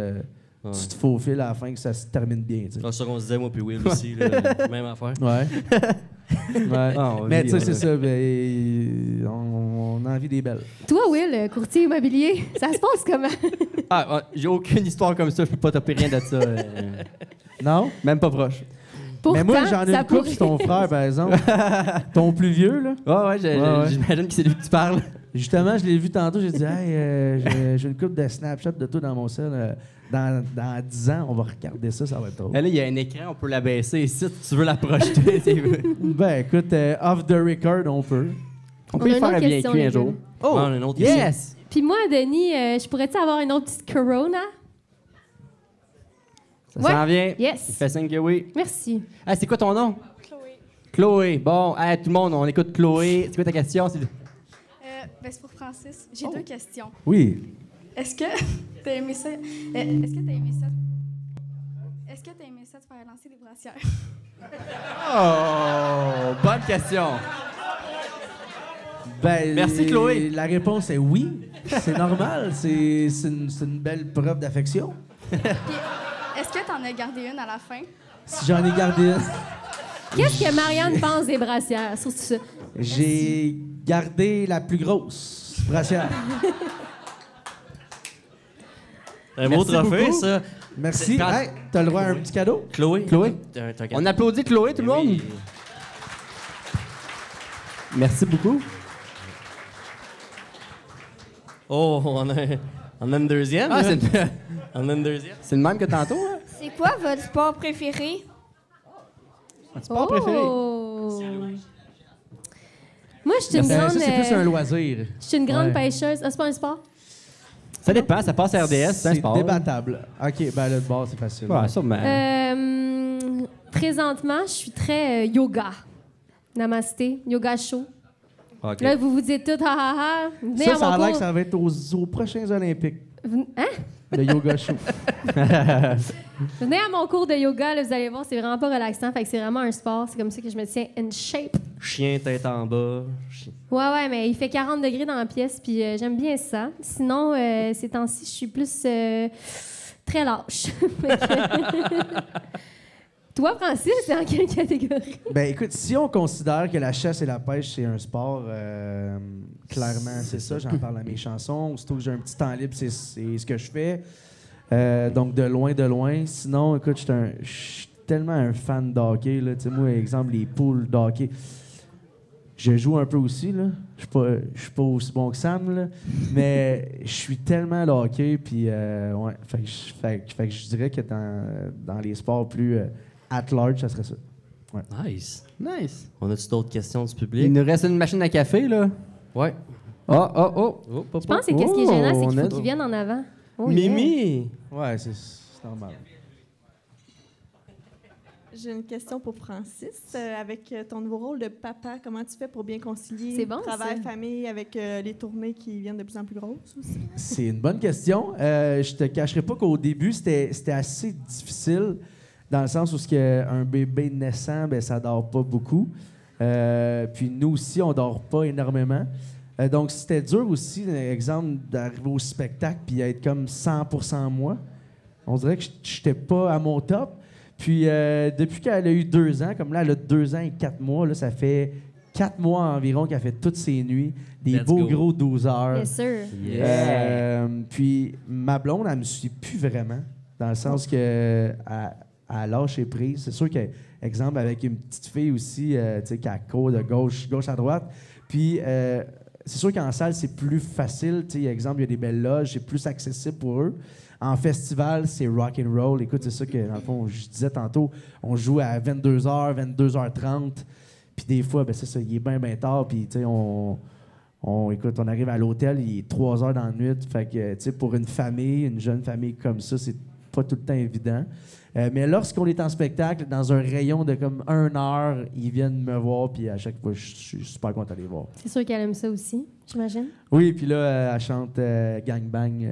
S2: tu te faufiles à la fin que ça se termine bien. C'est
S4: ça qu'on se disait, moi, puis Will aussi. Là, même affaire.
S2: Ouais. Mais, tu sais, c'est ça. Ben, on a envie des belles.
S5: Toi, Will, courtier immobilier, ça se passe comment?
S3: J'ai aucune histoire comme ça. Je peux pas topper rien de ça.
S2: Non?
S3: Même pas proche.
S5: Pourtant,
S2: mais moi, j'en ai une couple sur ton frère, par exemple. Ton plus vieux, là.
S3: Ouais, j'imagine que c'est lui que tu parles.
S2: Justement, je l'ai vu tantôt, j'ai dit, hey, j'ai une couple de Snapchat de toi dans mon cell. Dans 10 ans, on va regarder ça, ça va être drôle.
S3: Là, il y a un écran, on peut la baisser ici si tu veux la projeter.
S2: Ben, écoute, off the record, on peut.
S3: On peut y faire un bien cuit un jour.
S4: Oh, on a une autre
S3: yes!
S5: Puis moi, Denis, je pourrais-tu avoir une autre petite Corona?
S3: Ça s'en vient.
S5: Yes.
S3: Il fait signe que oui.
S5: Merci.
S3: Ah, c'est quoi ton nom?
S11: Chloé.
S3: Chloé. Bon, tout le monde, on écoute Chloé. C'est quoi ta question?
S11: Ben, c'est pour Francis. J'ai 2 questions.
S2: Oui.
S11: Est-ce que t'as aimé ça? Est-ce que t'as aimé ça? Est-ce que t'as aimé ça de faire lancer des brassières?
S3: Oh, bonne question.
S2: Ben,
S3: merci, Chloé.
S2: La réponse est oui. C'est normal. C'est une belle preuve d'affection.
S11: Est-ce que t'en as gardé une à la fin?
S2: Si j'en ai gardé une.
S5: Qu'est-ce que Marianne pense des brassières, surtout ça?
S2: J'ai gardé la plus grosse brassière.
S4: Un beau trophée, ça.
S2: Merci. Hey, t'as le droit à un petit cadeau?
S4: Chloé.
S3: On applaudit Chloé, tout le monde? Oui. Merci beaucoup.
S4: Oh, on a une deuxième.
S3: Ah,
S4: on a une deuxième.
S3: C'est le même que tantôt, hein?
S6: C'est quoi votre sport préféré?
S3: Votre sport préféré?
S5: Moi, je suis une grande...
S2: Ça, c'est plus un loisir.
S5: Je suis une grande pêcheuse. Ah, c'est pas un sport?
S3: Ça dépend, ça passe à RDS, c'est un sport.
S2: C'est débattable. OK, ben là, de bord, c'est facile.
S3: Ouais, sûrement.
S5: Présentement, je suis très yoga. Namasté, yoga chaud.
S3: Okay.
S5: Là, vous vous dites tout, ha ha ha. Venez
S2: ça,
S5: à
S2: ça
S5: mon
S2: a l'air
S5: cours.
S2: que ça va être aux prochains Olympiques.
S5: Hein?
S2: Le yoga chaud.
S5: Venez à mon cours de yoga, là, vous allez voir, c'est vraiment pas relaxant. Fait que c'est vraiment un sport. C'est comme ça que je me tiens in shape.
S4: Chien tête en bas.
S5: Ouais, mais il fait 40 degrés dans la pièce, puis j'aime bien ça. Sinon, ces temps-ci, je suis plus très lâche. Toi, Francis, c'est en quelle catégorie?
S2: Ben écoute, si on considère que la chasse et la pêche, c'est un sport, clairement, c'est ça. J'en parle dans mes chansons. Aussitôt que j'ai un petit temps libre, c'est ce que je fais. Donc, de loin. Sinon, écoute, je suis tellement un fan de hockey. Tu sais, moi, exemple, les poules de hockey. Je joue un peu aussi, là. Je suis pas aussi bon que Sam, là. Mais je suis tellement le hockey, puis ouais. Fait que je dirais que dans les sports plus at large, ça serait ça. Ouais.
S4: Nice.
S3: On
S4: a-tu d'autres questions du public?
S3: Il nous reste une machine à café, là.
S4: Ouais.
S3: Oh.
S5: Je pense que qu'est-ce qui est gênant, c'est qu'il faut qu'ils viennent en avant. Oh,
S4: Mimi!
S2: Ouais, c'est normal.
S12: J'ai une question pour Francis. Avec ton nouveau rôle de papa, comment tu fais pour bien concilier
S5: C'est bon,
S12: travail,
S5: ça.
S12: famille, avec les tournées qui viennent de plus en plus grosses aussi?
S2: C'est une bonne question. Je te cacherai pas qu'au début, c'était assez difficile, dans le sens où un bébé naissant, ben, ça dort pas beaucoup. Puis nous aussi, on dort pas énormément. Donc, c'était dur aussi, exemple, d'arriver au spectacle puis être comme 100% moi. On dirait que je n'étais pas à mon top. Puis, depuis qu'elle a eu 2 ans, comme là, elle a 2 ans et 4 mois, là, ça fait 4 mois environ qu'elle fait toutes ses nuits, des beaux gros 12 heures.
S5: Yes, sir.
S2: Puis, ma blonde, elle me suit plus vraiment, dans le sens que à lâcher prise. C'est sûr que, exemple, avec une petite fille aussi, tu sais, qui court de gauche à droite. Puis, c'est sûr qu'en salle, c'est plus facile. Tu sais, exemple, il y a des belles loges, c'est plus accessible pour eux. En festival, c'est rock and roll. Écoute, c'est ça que, dans le fond, je disais tantôt, on joue à 22h, 22h30. Puis des fois, ben c'est ça, il est bien tard. Puis, tu sais, écoute, on arrive à l'hôtel, il est 3h dans la nuit. Fait que, tu sais, pour une famille, une jeune famille comme ça, c'est pas tout le temps évident. Mais lorsqu'on est en spectacle, dans un rayon de comme 1 heure, ils viennent me voir, puis à chaque fois, je suis super content de les voir.
S5: C'est sûr qu'elle aime ça aussi, j'imagine.
S2: Oui, puis là, elle chante Gangbang.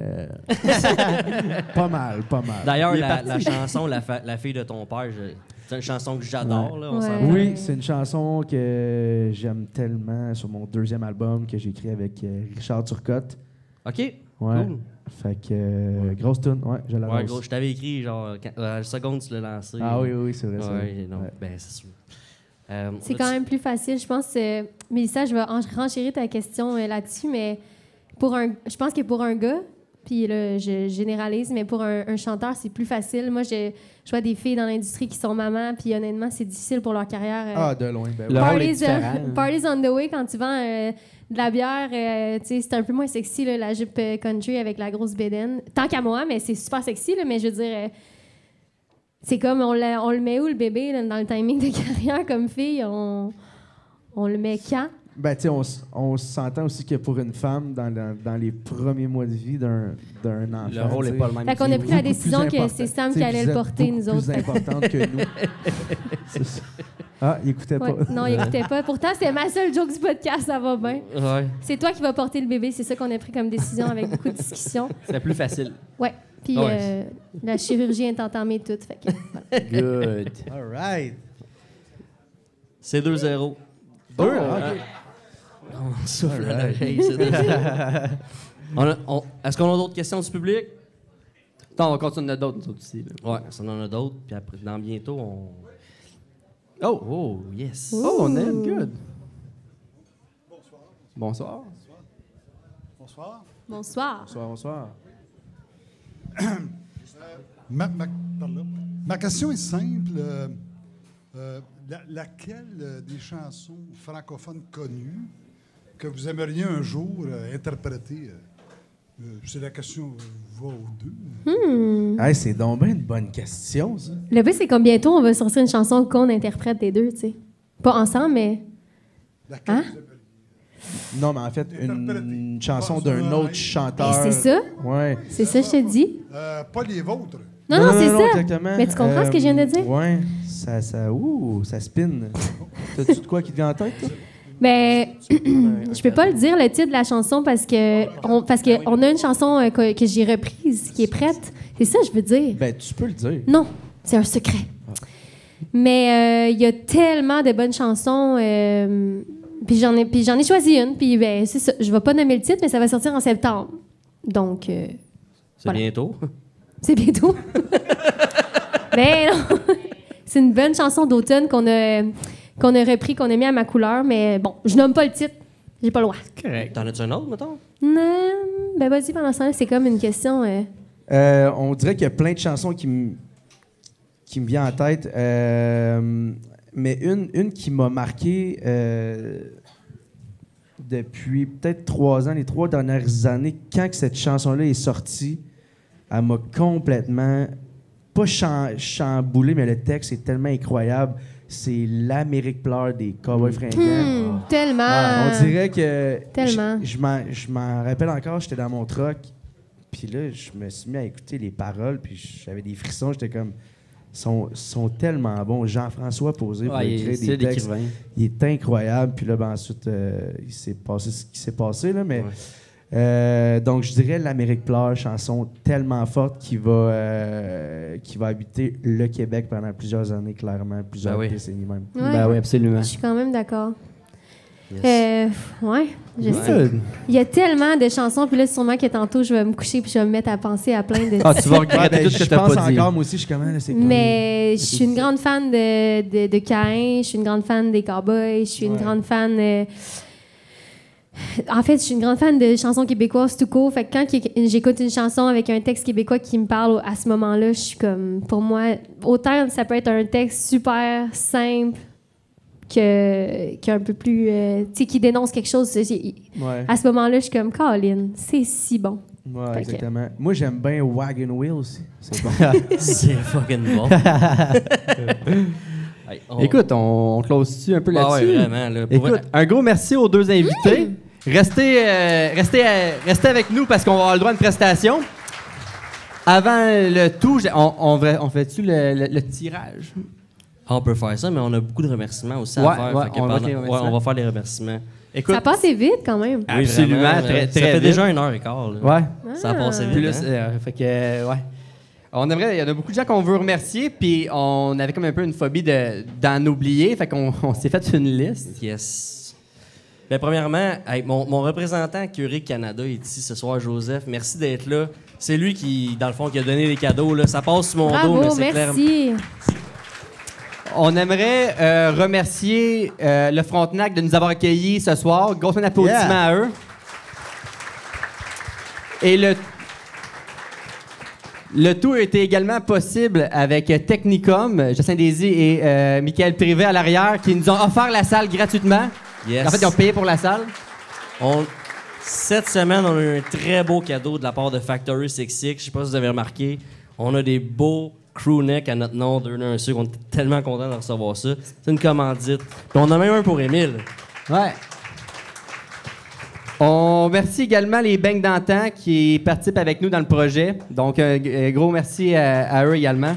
S2: Pas mal.
S4: D'ailleurs, la chanson La fille de ton père, c'est une chanson que j'adore. Là, on s'entend.
S2: Oui, c'est une chanson que j'aime tellement sur mon 2e album que j'ai écrit avec Richard Turcotte.
S4: OK,
S2: ouais.
S4: cool.
S2: Fait que grosse tune, ouais, je la
S4: gros, je t'avais écrit, genre, à la seconde tu l'as lancé.
S2: Ah oui, c'est vrai.
S4: Ouais, non,
S2: ouais.
S4: Ben, c'est sûr.
S5: C'est quand même plus facile, je pense. Mélissa, je vais renchérir ta question là-dessus, mais je pense que pour un gars, puis là, je généralise, mais pour un chanteur, c'est plus facile. Moi, je vois des filles dans l'industrie qui sont mamans, puis honnêtement, c'est difficile pour leur carrière.
S2: De loin, ben oui.
S3: Le rôle est différent.
S5: Parties on the way, quand tu vends de la bière, c'est un peu moins sexy, là, la jupe country avec la grosse bédaine. Tant qu'à moi, mais c'est super sexy, là, mais je veux dire, c'est comme, on le met où, le bébé, là, dans le timing de carrière, comme fille? On le met quand?
S2: Ben, tu sais, on s'entend aussi que pour une femme, dans les premiers mois de vie d'un enfant...
S3: Le rôle n'est pas le même.
S5: Fait qu'on a pris la décision que c'est Sam qui allait le porter, nous autres.
S2: Plus importante que nous. C'est ça. Ah, il écoutait pas.
S5: Non, il écoutait pas. Pourtant, c'est ma seule joke du podcast, ça va bien.
S4: Ouais.
S5: C'est toi qui vas porter le bébé, c'est ça qu'on a pris comme décision avec beaucoup de discussions.
S3: C'est plus facile.
S5: Ouais. Puis la chirurgie est entamée toute. Fait que, voilà.
S3: Good.
S2: All right.
S4: C'est 2-0. On souffle à l'oreille, c'est 2-0. Est-ce qu'on a d'autres questions du public?
S3: Attends, on va continuer d'autres, nous autres aussi. Là.
S4: Ouais, ça en a d'autres. Puis après, dans bientôt, on...
S3: Oh,
S4: yes.
S3: Oh, on aime, good. Bonsoir.
S2: Bonsoir.
S13: Ma question est simple. Laquelle des chansons francophones connues que vous aimeriez un jour interpréter? C'est la question va aux deux.
S2: Hey, c'est donc bien une bonne question, ça.
S5: Le but, c'est comme bientôt, on va sortir une chanson qu'on interprète des deux, tu sais. Pas ensemble, mais...
S13: Laquelle vous aimeriez?
S2: Non, mais en fait, une chanson d'un autre chanteur.
S5: Ben, c'est ça.
S2: Ouais.
S5: C'est ça, je te dis.
S13: Pas les vôtres.
S5: Non, c'est ça.
S2: Exactement.
S5: Mais tu comprends ce que je viens de dire?
S2: Ouais. Ça spin. T'as-tu de quoi qui te vient en tête, toi?
S5: Ben, je peux pas le dire, le titre de la chanson, parce qu'on a une chanson que j'ai reprise, qui est prête. C'est ça, je veux dire.
S2: Ben, tu peux le dire.
S5: Non, c'est un secret. Mais il y a tellement de bonnes chansons. Puis j'en ai choisi une. Puis ben, c'est ça. Je vais pas nommer le titre, mais ça va sortir en septembre. Donc,
S4: c'est
S5: voilà.
S4: bientôt.
S5: C'est bientôt. Ben non. C'est une bonne chanson d'automne qu'on a repris, qu'on a mis à ma couleur. Mais bon, je nomme pas le titre. J'ai pas le droit.
S4: Correct. T'en as-tu un autre, mettons?
S5: Non. Ben vas-y, pendant ce temps-là, c'est comme une question...
S2: On dirait qu'il y a plein de chansons qui me viennent en tête. Mais une qui m'a marqué depuis peut-être 3 ans, les 3 dernières années, quand que cette chanson-là est sortie, elle m'a complètement, pas chamboulé, mais le texte est tellement incroyable. C'est L'Amérique pleure des Cowboys fringants.
S5: Tellement.
S2: On dirait que...
S5: Tellement.
S2: Je m'en rappelle encore, j'étais dans mon truck, puis là, je me suis mis à écouter les paroles, puis j'avais des frissons, j'étais comme... sont tellement bons. Jean-François Posé, pour écrire
S3: c'est
S2: des textes,
S3: l'écrivain.
S2: il est incroyable. Puis là, ensuite, il s'est passé ce qui s'est passé, là, mais... donc, je dirais l'Amérique pleure, chanson tellement forte qui va habiter le Québec pendant plusieurs années, clairement, plusieurs décennies même.
S5: Ouais.
S3: Ben oui, absolument.
S5: Je suis quand même d'accord.
S4: Yes.
S5: Ouais, je sais. Il y a tellement de chansons, puis là, sûrement que tantôt, je vais me coucher puis je vais me mettre à penser à plein de...
S3: Ah, tu vas regretter tout ce que
S2: je
S3: t'as
S2: pense
S3: pas dit.
S2: encore, moi aussi, je suis comment, là, c'est
S5: Mais je suis une grande fan de Caïn, je suis une grande fan des Cowboys, je suis une grande fan... En fait, je suis une grande fan de chansons québécoises tout court. Fait que quand j'écoute une chanson avec un texte québécois qui me parle à ce moment-là, je suis comme... Pour moi, autant ça peut être un texte super simple qu'un peu plus... tu sais, qui dénonce quelque chose. À ce moment-là, je suis comme, Colin, c'est si bon.
S2: Ouais, exactement. Moi, j'aime bien Wagon Wheel aussi. C'est bon.
S4: C'est fucking bon.
S3: Écoute, on close-tu un peu là-dessus?
S4: Ah ouais, vraiment. Là,
S3: écoute, un gros merci aux deux invités. Restez avec nous parce qu'on va avoir le droit à une prestation. Avant le tout, on fait-tu le tirage?
S4: On peut faire ça, mais on a beaucoup de remerciements aussi à faire. On va faire les remerciements.
S3: Écoute,
S5: ça passe vite quand même.
S4: Oui, absolument. Très
S3: ça
S4: fait
S3: vite.
S4: Déjà 1h15.
S3: Ouais.
S4: Ça a passé vite.
S3: Plus, fait que, ouais. Il y en a beaucoup de gens qu'on veut remercier, puis on avait comme un peu une phobie d'en oublier, fait qu'on s'est fait une liste.
S4: Yes. Bien, premièrement, mon représentant Curie Canada est ici ce soir, Joseph. Merci d'être là. C'est lui qui, dans le fond, qui a donné les cadeaux. Là. Ça passe sur mon dos, mais c'est clair.
S5: Merci.
S3: On aimerait remercier le Frontenac de nous avoir accueillis ce soir. Gros applaudissement à eux. Et le tout a été également possible avec Technicom, Justin Désy et Michael Privé à l'arrière qui nous ont offert la salle gratuitement.
S4: Yes.
S3: En fait, ils ont payé pour la salle.
S4: Cette semaine, on a eu un très beau cadeau de la part de Factory 66. Je sais pas si vous avez remarqué. On a des beaux crew neck à notre nom, de un sucre. On est tellement contents de recevoir ça. C'est une commandite. Puis on a même un pour Émile.
S3: Ouais. On remercie également les Beignes d'antan qui participent avec nous dans le projet. Donc, un gros merci à eux également.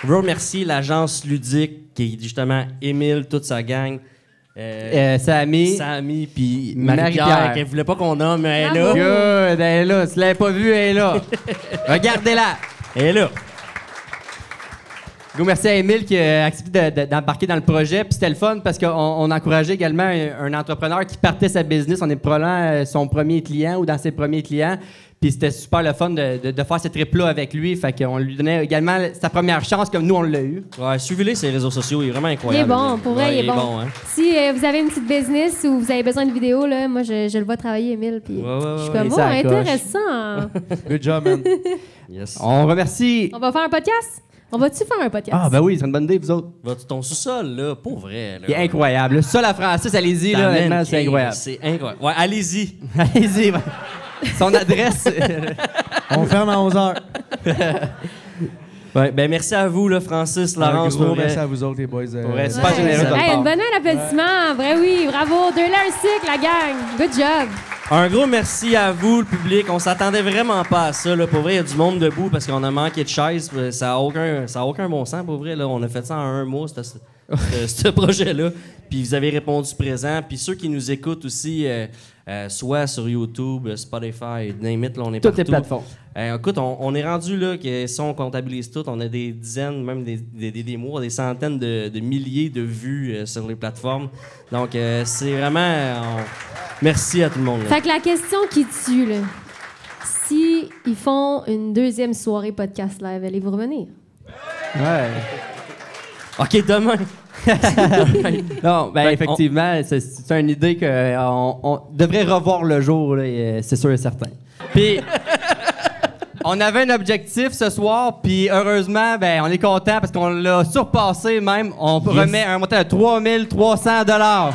S4: Je veux remercier l'agence ludique qui est justement Émile, toute sa gang. Samy, puis Marie-Pierre, qu'elle voulait pas qu'on nomme, mais elle est là.
S3: Good, elle est là. Tu l'avais pas vue, elle est là. Regardez-la.
S4: Elle est là.
S3: Gros merci à Émile qui a accepté d'embarquer dans le projet. Puis c'était le fun parce qu'on a encouragé également un entrepreneur qui partait sa business. On est probablement son premier client ou dans ses premiers clients. Puis c'était super le fun de faire ce trip-là avec lui. Fait qu'on lui donnait également sa première chance comme nous, on l'a eu.
S4: Ouais, suivez-les sur les réseaux sociaux. Il est vraiment incroyable.
S5: Il est bon. Pour vrai, il est bon.
S4: Hein?
S5: Si vous avez une petite business ou vous avez besoin de vidéos, là, moi, je le vois travailler, Émile. Puis je suis comme, intéressant.
S2: Good job, man.
S4: Yes.
S3: On remercie...
S5: On va faire un podcast? On va-tu faire un podcast?
S3: Ah, ben oui, c'est une bonne idée, vous autres.
S4: Va-tu ton sous-sol, là? Pour vrai, là.
S3: Il est incroyable. Le sol à Francis, allez-y, là, maintenant, c'est incroyable.
S4: C'est incroyable. Ouais, allez-y.
S3: Allez-y. Son adresse...
S2: On ferme à 11h.
S4: Ouais, ben merci à vous, là, Francis, Laurence.
S2: Merci à vous autres, les boys.
S3: Super généreux de votre part.
S5: Une bonne applaudissement. Vrai, oui. Bravo. 2 là, un cycle, la gang. Good job.
S4: Un gros merci à vous, le public. On s'attendait vraiment pas à ça. Là. Pour vrai, il y a du monde debout parce qu'on a manqué de chaises. Ça n'a aucun bon sens, pour vrai. Là. On a fait ça en un mois, ce projet-là. Puis vous avez répondu présent. Puis ceux qui nous écoutent aussi, soit sur YouTube, Spotify, name it, là, on est
S3: toutes
S4: partout.
S3: les plateformes.
S4: Écoute, on est rendu là que si on comptabilise tout, on a des dizaines, même des mois, des centaines de milliers de vues sur les plateformes. Donc, c'est vraiment... Merci à tout le monde. Là.
S5: Fait que la question qui tue, là, si ils font une deuxième soirée podcast live, allez-vous revenir?
S3: Ouais.
S4: OK, demain.
S3: Non, ben effectivement, c'est une idée qu'on devrait revoir le jour, là, c'est sûr et certain. Puis, on avait un objectif ce soir, puis heureusement, ben on est content parce qu'on l'a surpassé même. On remet un montant de 3 300 $.